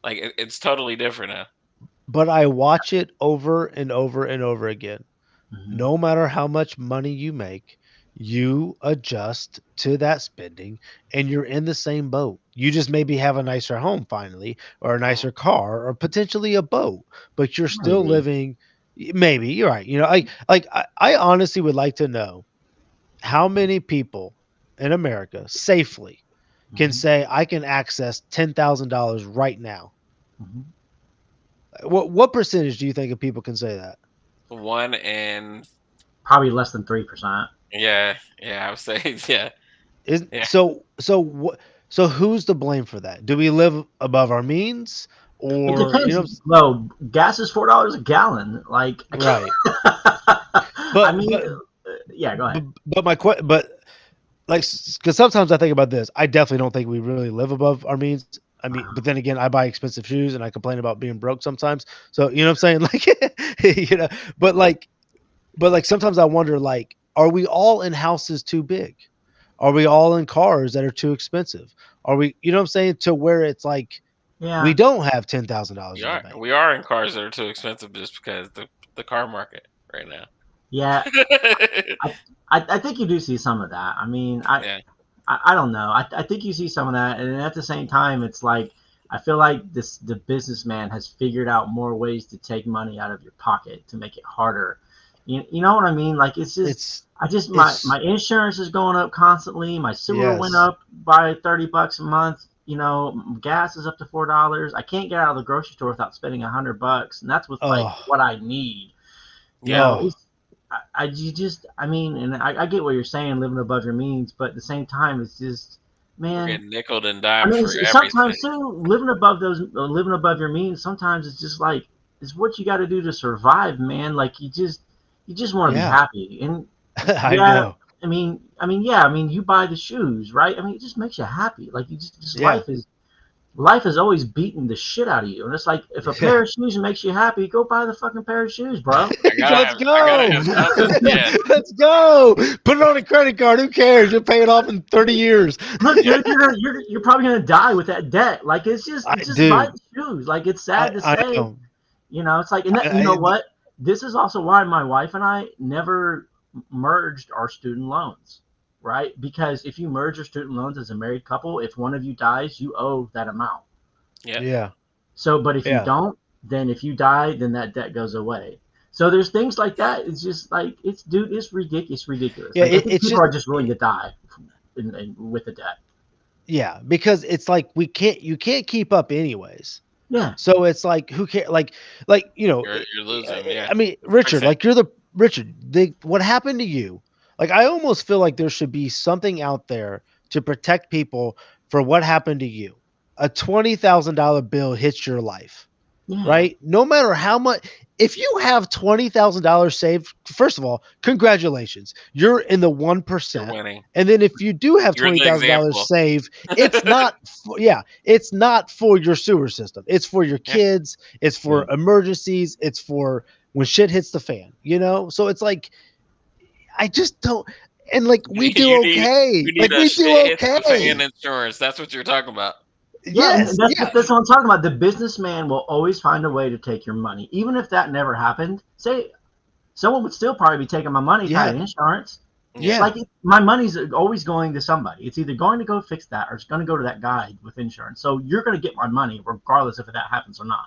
Like it's totally different now. But I watch it over and over and over again. Mm-hmm. No matter how much money you make, you adjust to that spending and you're in the same boat. You just maybe have a nicer home finally, or a Mhm. nicer car, or potentially a boat, but you're still Maybe. living. Maybe you're right. I honestly would like to know how many people in America safely can Mm-hmm. say, I can access $10,000 right now. Mm-hmm. What percentage do you think of people can say that? One and Probably less than 3%. yeah, yeah, I would say yeah, Is yeah. so who's to blame for that? Do we live above our means, It or depends. Well, gas is $4 a gallon. Like, right? I But mean, but yeah. Go but, ahead. but my but like, because sometimes I think about this. I definitely don't think we really live above our means. I mean, but then again, I buy expensive shoes and I complain about being broke sometimes. So you know what I'm saying? Like, you know, but like, sometimes I wonder, like, are we all in houses too big? Are we all in cars that are too expensive? Are we, you know what I'm saying, to where it's like we Yeah, don't have $10,000 in the bank? We are in cars that are too expensive just because the car market right now. yeah. I, I think you do see some of that. I mean, Yeah. I don't know. I think you see some of that, and at the same time, it's like I feel like the businessman has figured out more ways to take money out of your pocket to make it harder. You know what I mean? Like it's just It's I just it's my insurance is going up constantly. My sewer went yes. up by $30 a month. You know, gas is up to $4. I can't get out of the grocery store without spending $100, and that's with like Oh, what I need. You Yeah. know, oh, you just, I mean, and I get what you're saying, living above your means, but at the same time, it's just, We're man. getting nickled and I dimed mean, for everything. sometimes too, living above your means. Sometimes it's just like it's what you got to do to survive, man. Like you just want to be yeah. happy, and I yeah. know. Yeah. I mean, you buy the shoes, right? I mean, it just makes you happy. Like you just Yeah. life is always beating the shit out of you. And it's like, if a Yeah. pair of shoes makes you happy, go buy the fucking pair of shoes, bro. Let's I gotta go. have something. Yeah. Let's go. Put it on a credit card. Who cares? You'll pay it off in 30 years. Look, Yeah. you're probably gonna die with that debt. Like it's just buy Dude, the shoes. Like it's sad to I say, know. it's like, and that, you know what? This is also why my wife and I never merged our student loans, right? Because if you merge your student loans as a married couple, if one of you dies, you owe that amount. Yeah. Yeah. So, but if you Yeah. don't, then if you die, then that debt goes away. So there's things like that. It's just like dude, it's ridiculous. It's ridiculous. Yeah. Like I think It's people just, are just willing to die with the debt. yeah, because it's like you can't keep up anyways. Yeah, So it's like, who cares? Like, You're losing. Yeah. I mean, Richard, Percent. like, what happened to you? Like, I almost feel like there should be something out there to protect people for what happened to you. A $20,000 bill hits your life, yeah, Mhm. right? No matter how much, if you have $20,000 saved, first of all, congratulations. You're in the You're 1%. winning. And then if you do have You're the $20,000 example. saved, it's not yeah, it's not for your sewer system. It's for your Yeah. kids, it's for yeah. emergencies, it's for when shit hits the fan, you know? So it's like, I just don't, and like, we do You need okay. you need Like, a we do shit hits the okay. fan insurance. That's what you're talking about. Yeah, and Yes, yeah, that's what I'm talking about. The businessman will always find a way to take your money, even if that never happened. Say someone would still probably be taking my money if I had yeah, insurance. Yeah. yeah. Like my money's always going to somebody. It's either going to go fix that or it's going to go to that guy with insurance. So you're going to get my money regardless if that happens or not.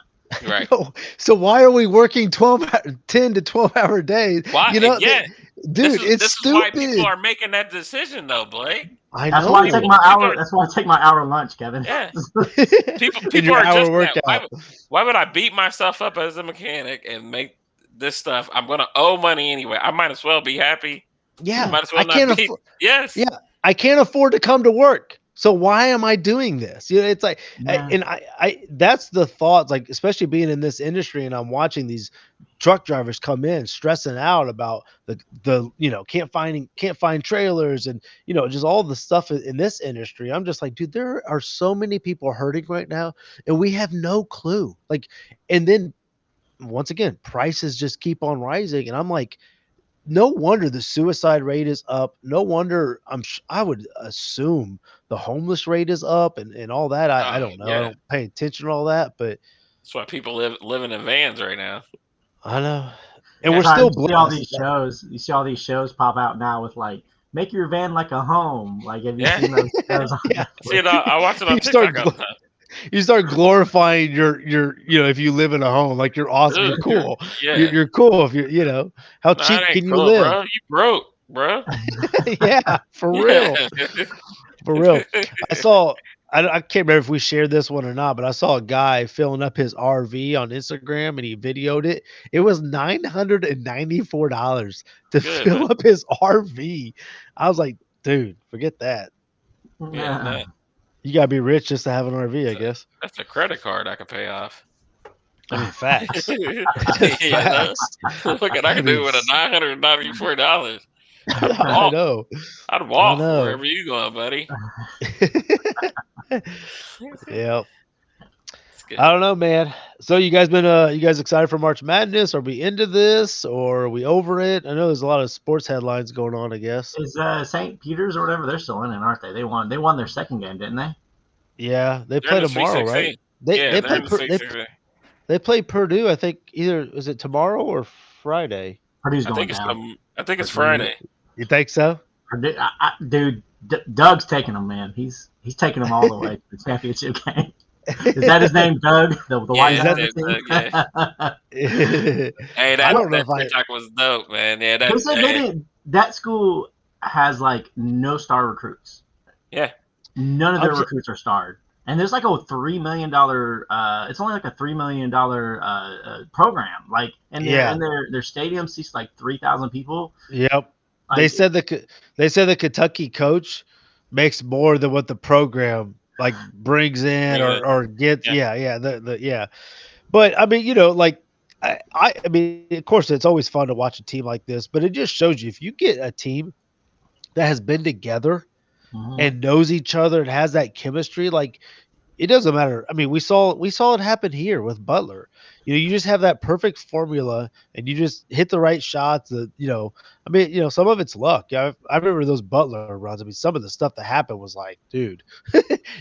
Right. No, so why are we working 10 to 12-hour days? Why? You know, Yeah. dude, it's This is why people stupid. are making that decision, though, Blake. I That's why I take know. my People hour. are, That's why I take my hour lunch, Kevin. yeah. In People your are hour just that. workout. Why would I beat myself up as a mechanic and make this stuff? I'm gonna owe money anyway. I might as well be happy. I Yeah, might as well I not can't be. afford. Yes. Yeah, I can't afford to come to work. So why am I doing this? You know, it's like, Yeah, and that's the thoughts, like, especially being in this industry, and I'm watching these truck drivers come in stressing out about can't find trailers, and just all the stuff in this industry. I'm just like, dude, there are so many people hurting right now, and we have no clue. Like, and then once again, prices just keep on rising, and I'm like, no wonder the suicide rate is up. No wonder I would assume the homeless rate is up, and all that. I don't know. I Yeah. don't pay attention to all that, but That's why people living in vans right now. I know. And we're Yeah. right. still You see all blessed. these shows. You see all these shows pop out now with like make your van like a home. Like have you Yeah. seen those shows on Yeah. See it. Netflix? I watch it on You start TikTok all the time. you start glorifying your if you live in a home, like, you're awesome, you're Dude, you're cool. You're, yeah. you're cool if how No, it cheap ain't can you cool, live? bro. You broke, bro. Yeah, for real. Yeah. For real. I saw I can't remember if we shared this one or not, but I saw a guy filling up his RV on Instagram and he videoed it. It was $994 to Good, man. fill up his RV. I was like, dude, forget that. Yeah, no, You gotta be rich just to have an RV, I guess. that's a credit card I can pay off. I mean, facts. Yeah, no. Facts. Look what I I can mean, do with a $994. I'd I walk. know. I'd I walk know. wherever you going, buddy. Yeah. It's I good. don't know, man. So you guys excited for March Madness? Are we into this or are we over it? I know there's a lot of sports headlines going on, I guess. Is St. Peter's or whatever? They're still in it, aren't they? They won their second game, didn't they? Yeah, they They're in play the Sweet tomorrow, right? 16. They Yeah, they they're play in the Sweet 16. they play Purdue. I think either is it tomorrow or Friday. Purdue's I going think it's down. I think it's Purdue, Friday. You think so? Purdue, dude, Doug's taking them, man. He's taking them all the way to the championship game. Is that his name, Doug? The white Yeah, Is guy that on the that's team? it, yeah. Hey, I that don't know that if I TikTok was dope, man. Yeah, They that said they didn't. That school has like no star recruits. yeah. None of I'm their s- recruits are starred. And there's like a $3 million. It's only like a $3 million program. Like, and yeah. their stadium seats like 3,000 people. Yep. They Like, said they said the Kentucky coach makes more than what the program like brings in Bring it. or gets. Yeah. Yeah, the yeah. But I mean, like I mean, of course, it's always fun to watch a team like this, but it just shows you if you get a team that has been together mhm. and knows each other and has that chemistry, like it doesn't matter. I mean, we saw it happen here with Butler. You just have that perfect formula, and you just hit the right shots. I mean, some of it's luck. I remember those Butler runs. I mean, some of the stuff that happened was like, dude,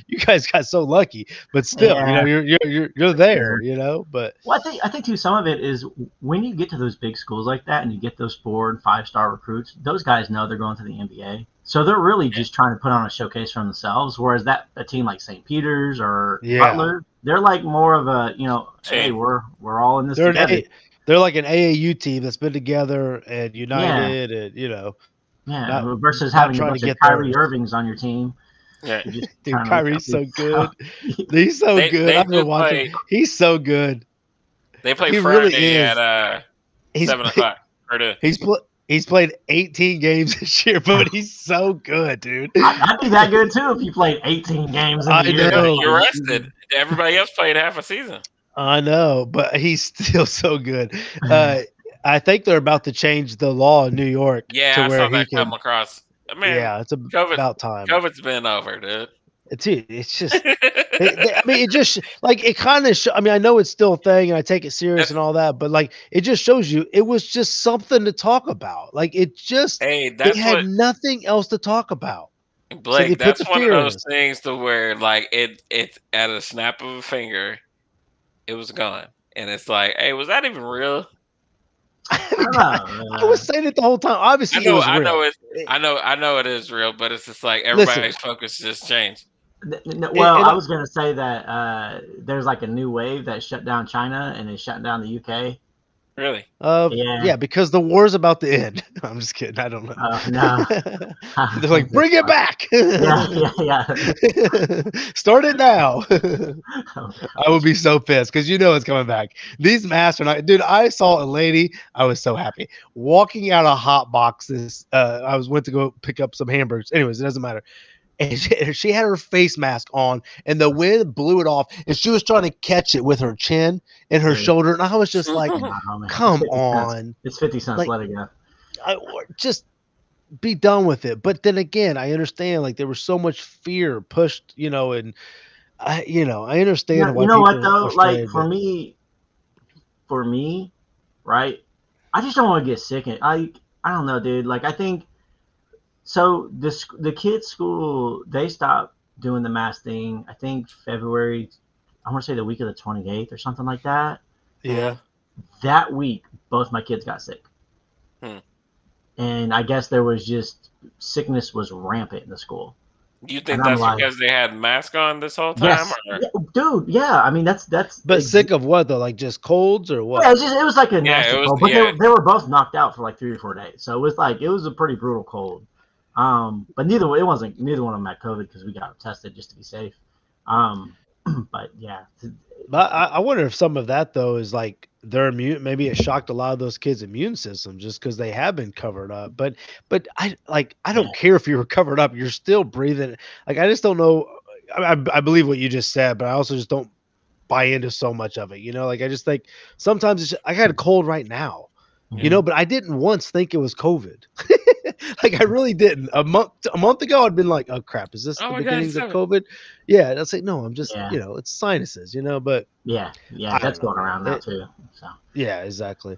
you guys got so lucky. But still, Yeah, you're for there. sure. But Well, I think too, some of it is when you get to those big schools like that and you get those 4 and 5 star recruits, those guys know they're going to the NBA. So they're really Yeah. just trying to put on a showcase for themselves. Whereas that a team like St. Peter's or yeah, Butler, they're like more of a, hey, Team. we're all in this they're an together. they're like an AAU team that's been together and Yeah, united, and not yeah. Versus not having a trying to bunch of get Kyrie theirs. Irvings on your team, Yeah. you're just Dude, trying to look Kyrie's happy. so good. He's so good. They I've do been watching. play He's so good. they play He really Friday is. at He's 7 o'clock. Purdue. he's played 18 games this year, but he's so good, dude. I'd be that good too if you played 18 games in I the year. Yeah, know. you're rested. Everybody else played half a season. I know, but he's still so good. Uh, I think they're about to change the law in New York to Yeah, I where saw he that come can. across. Man, Yeah, it's COVID about time. COVID's been over, dude. It's just. I mean, it just like it kind of. I mean, I know it's still a thing, and I take it serious That's and all that, but like it just shows you it was just something to talk about. Like hey, they that's had what nothing else to talk about, so they Blake. put the That's one of fear in those us. things to where like it's at a snap of a finger, it was gone, and it's like, hey, was that even real? I I mean, don't know. I was saying it the whole time. Obviously, it was I know real. it. I know it is real, but it's just like Listen, everybody's focus just changed. Well, and I was going to say that there's like a new wave that shut down China and is shutting down the UK. Really? Yeah. yeah, because the war's about to end. I'm just kidding. I don't know. No. They're like, bring it back. Yeah, yeah. Start it now. Oh, I would be so pissed because it's coming back. These masks are not, dude. I saw a lady. I was so happy walking out of hot boxes. Went to go pick up some hamburgers. Anyways, it doesn't matter. And she had her face mask on, and the wind blew it off, and she was trying to catch it with her chin and her dude. shoulder. And I was just like, Oh, man. come It's 50 cents. on, It's 50 cents. like Let it go. just be done with it. But then again, I understand like there was so much fear pushed, and I understand why You know what people though? are Like afraid. But for me, right? I just don't want to get sick. I don't know, dude. Like I think so. The kids' school they stopped doing the mask thing. I think February. I want to say the week of the 28th or something like that. yeah, That week, both my kids got sick, Hmm. and I guess there was just sickness was rampant in the school. Do you And think I'm that's like, because they had mask on this whole time, yes, or yeah, dude, yeah. I mean, but sick of what though? Like just colds or yeah, what? it was like a yeah, nasty it was cold, but yeah. they were both knocked out for like 3 or 4 days, so it was a pretty brutal cold. But neither one of them had COVID because we got them tested just to be safe. Um, but yeah, But I wonder if some of that though is like their immune. Maybe it shocked a lot of those kids' immune systems just because they have been covered up. But I yeah, don't care if you were covered up. You're still breathing. Like I just don't know. I believe what you just said, but I also just don't buy into so much of it. Like I just think sometimes I got a cold right now. Yeah. But I didn't once think it was COVID. Like I really didn't. A month ago, I'd been like, "Oh crap, is this Oh the my God, beginnings of seven. COVID?" Yeah, and I was like, "No, I'm just, Yeah. it's sinuses, But Yeah. I That's don't know, going man. around now too. So. Yeah, exactly.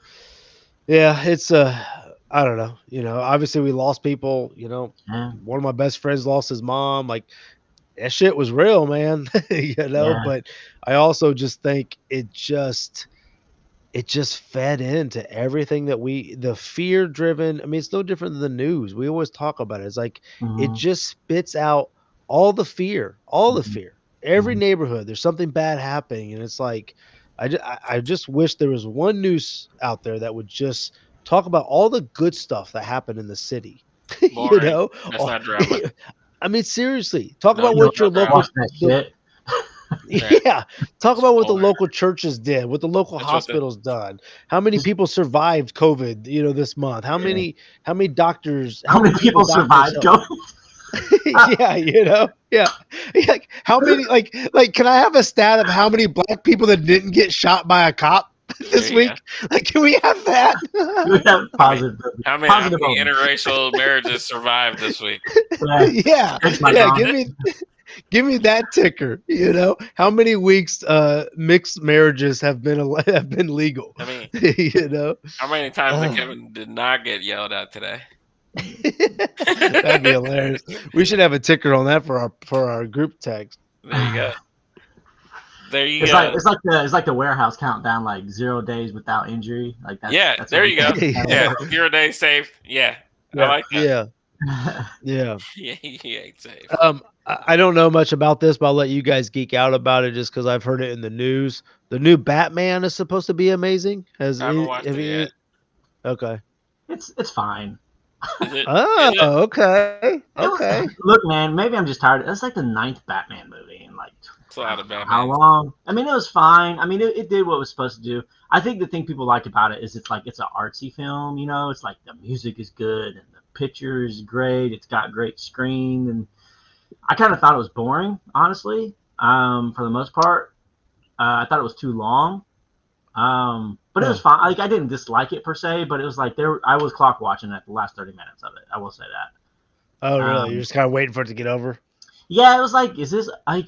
Yeah, it's I don't know. Obviously we lost people. Yeah. One of my best friends lost his mom. Like that shit was real, man. Yeah. But I also just think it just fed into everything that the fear driven. I mean, it's no different than the news. We always talk about it. It's like it Hmm. just spits out all the fear, all the Hmm. fear. Every Hmm. neighborhood, there's something bad happening, and it's like I just wish there was one news out there that would just talk about all the good stuff that happened in the city. you Boring. know, That's All- not drama. I mean, seriously, talk No, about You what no your drama. local watch that the shit. Yeah, yeah, talk it's about what the boring. local churches did, what the local That's what the hospitals done. How many people survived COVID, this month? How Yeah. many doctors, How how many many people people doctors survived helped? COVID? Yeah, yeah. Like how many like can I have a stat of how many black people that didn't get shot by a cop there this you go. week? Like can we have that? We have How many how positive many omens. interracial marriages survived this week? Yeah. Yeah. Thanks, my Yeah, dog. give me that ticker, How many weeks mixed marriages have been legal? I mean, you know? how many times that Uh, Kevin did not get yelled at today? that'd be hilarious. We should have a ticker on that for our group text. There you go. There you It's go. like the warehouse countdown, like 0 days without injury. Like Yeah, that's what there we you go. think. Yeah, 0 days safe. Yeah, I Yeah. like that. Yeah, yeah. Yeah, he ain't safe. I don't know much about this, but I'll let you guys geek out about it just because I've heard it in the news. The new Batman is supposed to be amazing. I haven't watched it yet. Okay. It's fine. Is it? Oh, Is it? okay. It was, Okay. look, man. Maybe I'm just tired. It's like the ninth Batman movie in like It's a I lot of don't know how Batman. long. I mean, it was fine. I mean, it did what it was supposed to do. I think the thing people liked about it is it's an artsy film. It's like the music is good and the picture is great. It's got great screen, and I kind of thought it was boring, honestly. For the most part, I thought it was too long. But it was fine. Like I didn't dislike it per se, but it was like I was clock watching at the last 30 minutes of it. I will say Oh, that. really? You're just kind of waiting for it to get over? Yeah, it was like, is this? I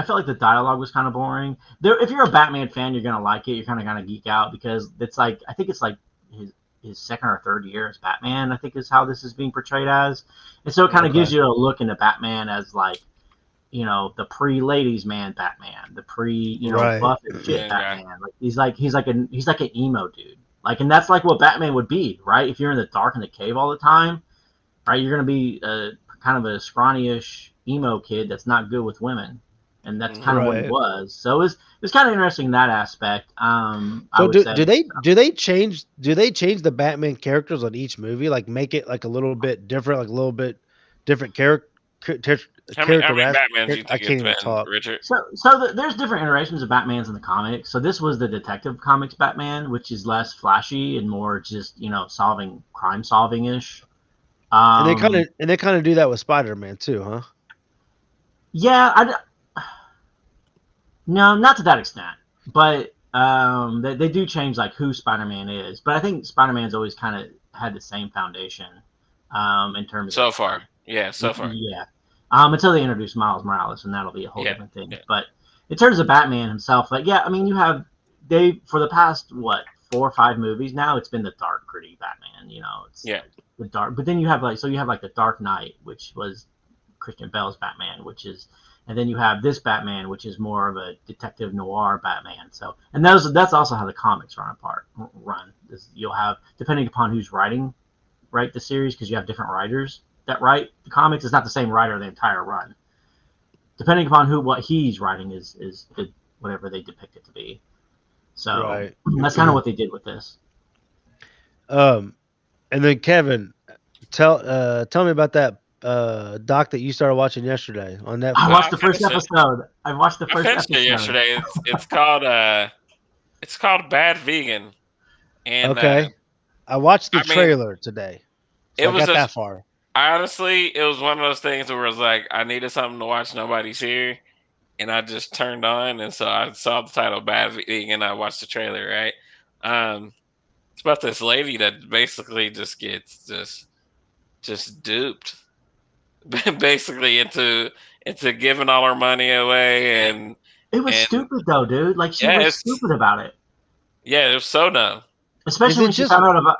felt like the dialogue was kind of boring. If you're a Batman fan, you're gonna like it. You're kind of gonna geek out because it's like I think it's like his second or third year as Batman. I think is how this is being portrayed as, and so it kind of gives Okay. you a look into Batman as like the pre-ladies man Batman, the Right. buff and fit Okay. Batman. Like he's like an emo dude. Like, and that's like what Batman would be, right? If you're in the dark in the cave all the time, right? You're gonna be kind of a scrawny-ish emo kid that's not good with women, and that's kind of what he Right. was. So it's kind of interesting in that aspect. I So would do say. do they do they change do they change the Batman characters on each movie? Like make it like a little bit different, like a little bit different How many character. Batmans do you I think can't it's even been, talk. Richard? So there's different iterations of Batmans in the comics. So this was the Detective Comics Batman, which is less flashy and more just solving crime solving ish. And they kind Um, of and they kind of do that with Spider-Man too, huh? yeah, no, not to that extent, but they do change like who Spider-Man is. But I think Spider-Man's always kind of had the same foundation in terms So of far, yeah. So far, yeah. Until they introduce Miles Morales, and that'll be a whole yeah, different thing. yeah. But in terms of Batman himself, like I mean, they for the past 4 or 5 movies now, it's been the dark, gritty Batman. It's Yeah. like the dark. But then you have like the Dark Knight, which was Christian Bale's Batman, and then you have this Batman, which is more of a detective noir Batman. So, and that's also how the comics run. You'll have, depending upon who's write the series, because you have different writers that write the comics. It's not the same writer the entire run. Depending upon what he's writing is whatever they depict it to be. So Right. that's kind of what they did with this. Um, and then Kevin, tell me about that doc that you started watching yesterday on I Netflix. watched I the first finished it. episode. I watched the I first finished it episode. yesterday. It's called Bad Vegan, and Okay. I watched the I mean, trailer today, it so I was got just that far. honestly, it was one of those things where it was like I needed something to watch. Nobody's here, and I just turned on, and so I saw the title "Bad Vegan," and I watched the trailer. Right, it's about this lady that basically just gets just just duped, basically into giving all her money away, It was and stupid though, dude. Like she yeah, was it's stupid about it, yeah, it was so dumb. Is especially it just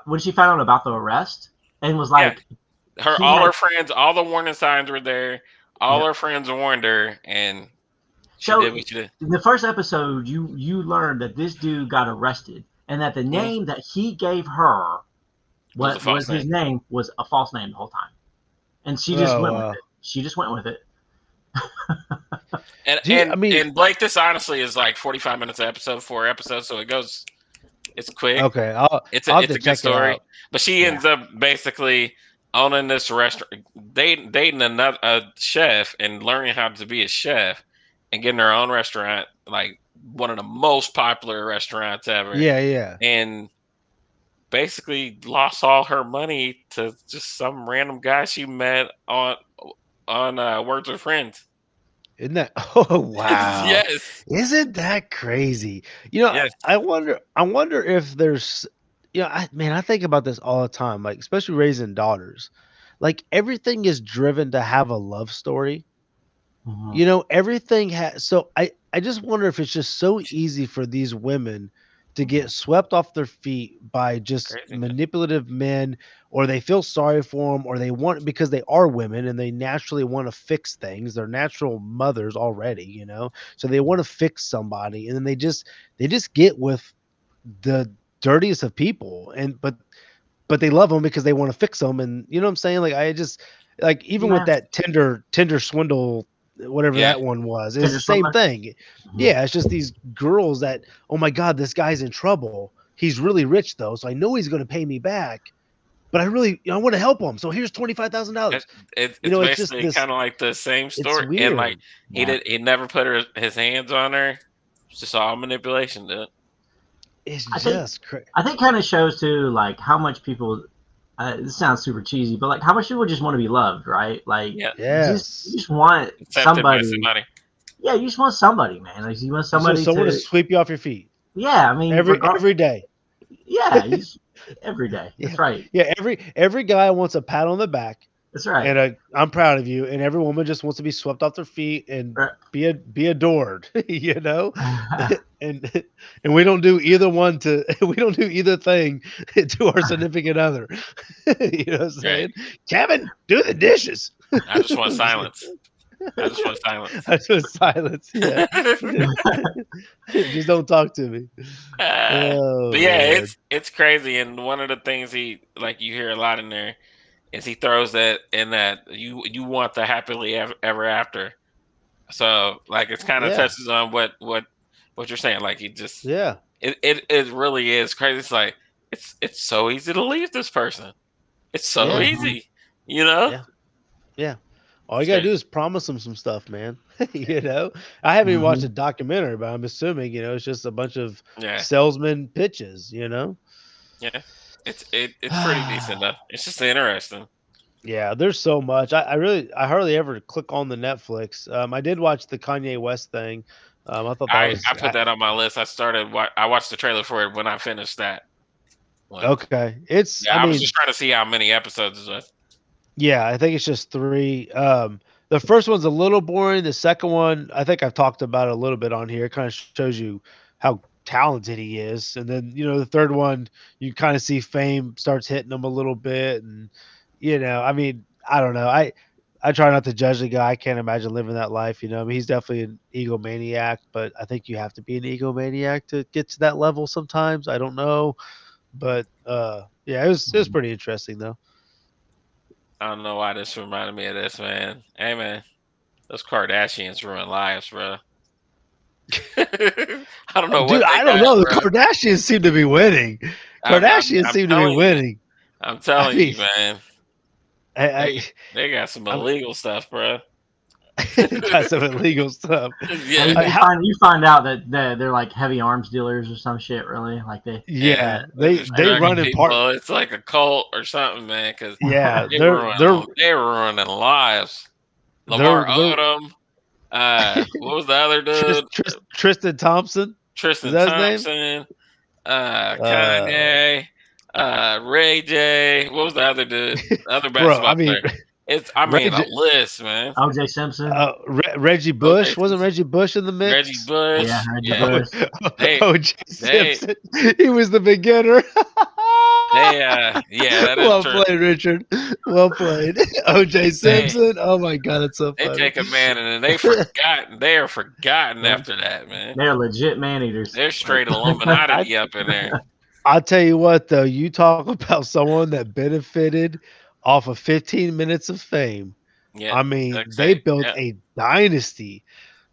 when she found out about the arrest and was Yeah, like, her he all had her friends, all the warning signs were there. All yeah. her friends warned her, and she So did what she did. in the first episode, you learned that this dude got arrested and that the Mhm. name that he gave her, It was a what false was his name. name, was a false name the whole time, and she just oh went with it. She just went with it. And gee, and I mean, and Blake, this honestly is like 45 minutes an episode, 4 episodes, so it goes. It's quick. okay, I'll have It's to a good check it story, out. but she Yeah. ends up basically owning this restaurant, dating another a chef, and learning how to be a chef, and getting her own restaurant, like one of the most popular restaurants ever, Yeah, yeah. and basically lost all her money to just some random guy she met on Words with Friends. Isn't that oh wow. Yes, Isn't that crazy? You know, yes, I wonder if there's man, I think about this all the time, like especially raising daughters. Like everything is driven to have a love story. Mhm. You know, everything has so I just wonder if it's just so easy for these women to get swept off their feet by just crazy. manipulative men, or they feel sorry for them, or they want because they are women and they naturally want to fix things. They're natural mothers already, you know. So they want to fix somebody and then they just get with the dirtiest of people and but they love them because they want to fix them, and you know what I'm saying? Like I just like even with Yeah, that Tinder swindle, whatever Yeah, that one was, it's Tinder the same Swindler. thing. Mhm. Yeah, it's just these girls that, oh my god, this guy's in trouble. He's really rich though, so I know he's going to pay me back. But I want to help him. So here's $25,000. it, You it's know, it's just basically this. kind of like the same It's story, and like weird. Yeah, he never put his hands on her. It's just all manipulation, dude. It's I think just crazy. I think kind of shows too, like how much people. This sounds super cheesy, but like how much people just want to be loved, right? Like Yeah, you Yes. just want accepted by somebody. somebody. Yeah, you just want somebody, man. Like you want You just want somebody someone to to. sweep you off your feet Yeah, I mean, every day. yeah, every day. Yeah. That's right. Yeah, every guy wants a pat on the back That's right. and I'm proud of you, and every woman just wants to be swept off their feet and Right. be adored, you know? And and we don't do either one to we don't do either thing to our significant other. You know what I'm Right. saying? Kevin, do the dishes. I just want silence. I just want silence. I just silence. Yeah. Just don't talk to me. But Oh yeah, man. it's crazy. And one of the things he like you hear a lot in there is he throws that in that you want the happily ever after. So like it's kind of Yeah. touches on what you're saying. Like he just Yeah. it really is crazy. It's like it's so easy to leave this person. It's so Yeah. Mhm. easy, you know. Yeah. Yeah. All you It's gotta do crazy. is promise them some stuff, man. You know, I haven't even watched Mhm. a documentary, but I'm assuming it's just a bunch of Yeah, salesman pitches. You know, yeah. It's pretty decent though. It's just interesting. yeah. There's so much. I hardly ever click on the Netflix. I did watch the Kanye West thing. I thought that I was put that on my list. I watched the trailer for it when I finished that one. okay. It's Yeah, I I was mean, just trying to see how many episodes it was. yeah, I think it's just three. The first one's a little boring. The second one, I think I've talked about it a little bit on here. It kind of shows you how talented he is. And then, the third one, you kind of see fame starts hitting him a little bit. And, I mean, I don't know. I try not to judge the guy. I can't imagine living that life. I mean, he's definitely an egomaniac, but I think you have to be an egomaniac to get to that level sometimes. I don't know. But yeah, it was Mhm. pretty interesting though. I don't know why this reminded me of this, man. Hey, man, those Kardashians ruin lives, bro. I don't know Dude, what they I don't got, know. The bro. Kardashians seem to be winning. Kardashians I'm seem to be telling you, winning. I'm I telling mean, you, man. I, They got some I, illegal stuff, bro. I got some illegal stuff. Hey, Yeah, How? you find out that they're like heavy arms dealers or some shit. Really, like yeah. Yeah, They're they just they drugging run in part. people. It's like a cult or something, man. Because Yeah, they they're they're they ruining lives. they're Lamar they're Odom. What was the other dude? Tristan Thompson. Is Tristan that his name? Thompson. Uh, Kanye. Ray J. What was the other dude? The other Bro, I basketball mean, player. I mean, a Reggie, list, man. O.J. Simpson. Reggie OJ Bush, wasn't Reggie Bush in the Reggie mix? Yeah, Bush. Reggie Yeah. Bush. They OJ they Simpson, he was the beginner. yeah, that is Well true. played, Richard. Well played. OJ They Simpson. Oh my God, that's so they funny. take a man and then they are forgotten after that, man. They're legit man eaters. They're Like, straight I Illuminati up in there. I'll tell you what though, you talk about someone that benefited off of 15 minutes of fame. Yeah, I mean, sex they tape. built Yeah, a dynasty,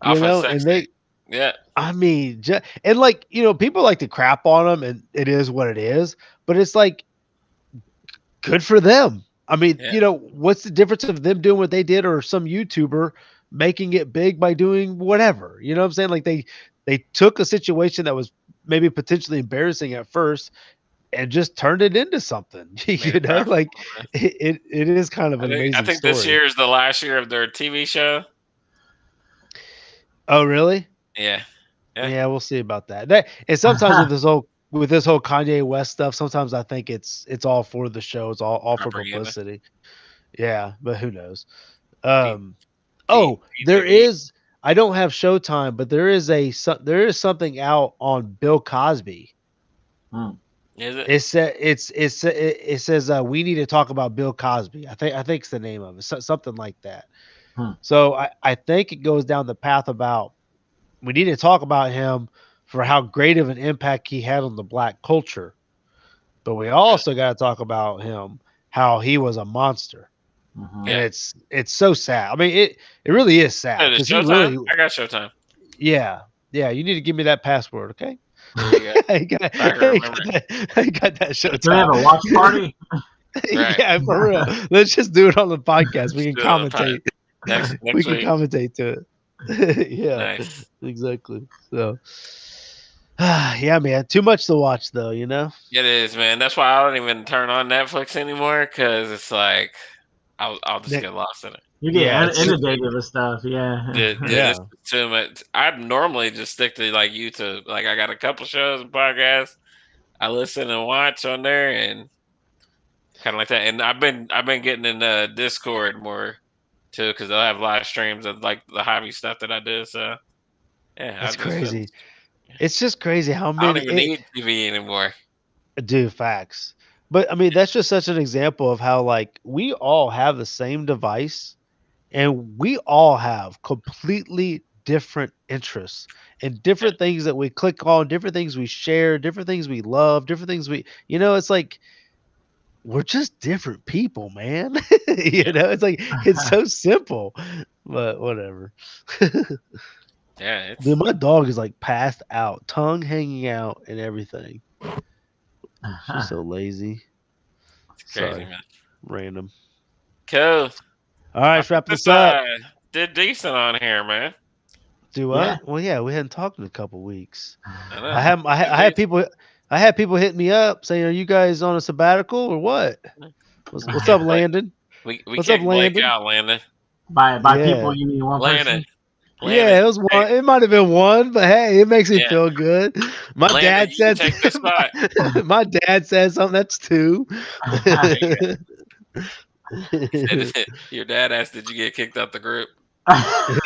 off a and sex they tape. Yeah, I mean, and like, people like to crap on them and it is what it is, but it's like good for them. I mean, yeah, what's the difference of them doing what they did or some YouTuber making it big by doing whatever? You know what I'm saying? Like they took a situation that was maybe potentially embarrassing at first and just turned it into something. made it profitable. Like Man. it is kind of an I amazing think this story. year is the last year of their TV show. Oh, really? Yeah, yeah, Yeah, we'll see about that. And sometimes with this whole Kanye West stuff, sometimes I think it's all for the show, it's all for propaganda. publicity. Yeah, but who knows? P, Um, P, oh, there P2P. is. I don't have Showtime, but there is something out on Bill Cosby. hmm. Is it? It says we need to talk about Bill Cosby. I think it's the name of it, something like that. Hmm. So I think it goes down the path about we need to talk about him for how great of an impact he had on the black culture, but we Okay. also got to talk about him how he was a monster. Hmm. And Yeah. it's so sad. I mean, it really is sad Is it because he Showtime? really, I got Showtime. yeah, yeah. You need to give me that password, okay? There you go. I got, I can I remember got that, I got that Do we have a Showtime. watch party? it. Right. Yeah, for real. Let's just do it on the podcast. We Let's can do it on the pod. commentate. We Next can week. commentate to it. Yeah, Nice. exactly. So, yeah, man. Too much to watch though. It is, man. That's why I don't even turn on Netflix anymore because it's like I'll just Ne- get lost in it. You get Yeah, it's inundated with stuff. Yeah. Dude, it's yeah. too much. I'd normally just stick to like YouTube. Like I got a couple shows and podcasts I listen and watch on there, and kind of like that. And I've been getting in Discord more too because they'll have live streams of like the hobby stuff that I do. So yeah, It's crazy. It's just crazy how I don't many even need TV anymore. do facts. But I mean, that's just such an example of how like we all have the same device and we all have completely different interests and Yeah, different things that we click on, different things we share, different things we love, different things it's like we're just different people, man. yeah, It's like it's so simple, but whatever. yeah. Dude, my dog is like passed out, tongue hanging out and everything. She's so lazy. It's crazy, Sorry, man. random. Cool. All right, I let's think wrap this this up. did decent on here, man. Do Yeah. what? Well, yeah, we hadn't talked in a couple weeks. I know. I have I, Did ha- I had decent. people hitting me up saying, "Are you guys on a sabbatical or what?" We What's up, can't blame Landon? we What's up, can't blank Landon? out, Landon. By Yeah, people, you mean one Landon, person? yeah, Landon, it was hey, one. It might have been one, but hey, it makes me yeah, feel good. My Landon, dad you can said take the spot. my dad said something. That's two. There you go. He said your dad asked, "Did you get kicked out the group?"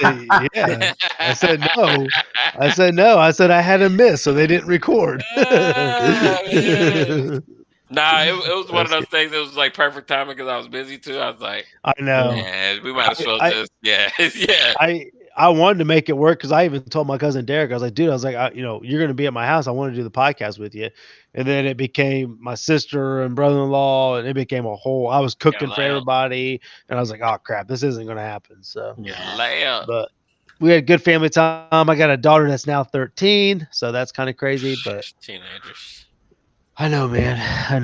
Yeah, I said no. I said no. I said I had a miss, so they didn't record. Ah, man. Nah, it was one of That's those good. things. It was like perfect timing because I was busy too. I was like, I know. man, we might as well I, just, yeah, yeah, I I wanted to make it work because I even told my cousin Derek, I was like, dude, I was like, you're gonna be at my house. I want to do the podcast with you. And then it became my sister and brother-in-law, and it became a whole. I was got cooking for loud, everybody, and I was like, oh crap, this isn't gonna happen. So, got Yeah. loud. but we had good family time. I got a daughter that's now 13, so that's kind of crazy. But Teenagers. I know, man, I know.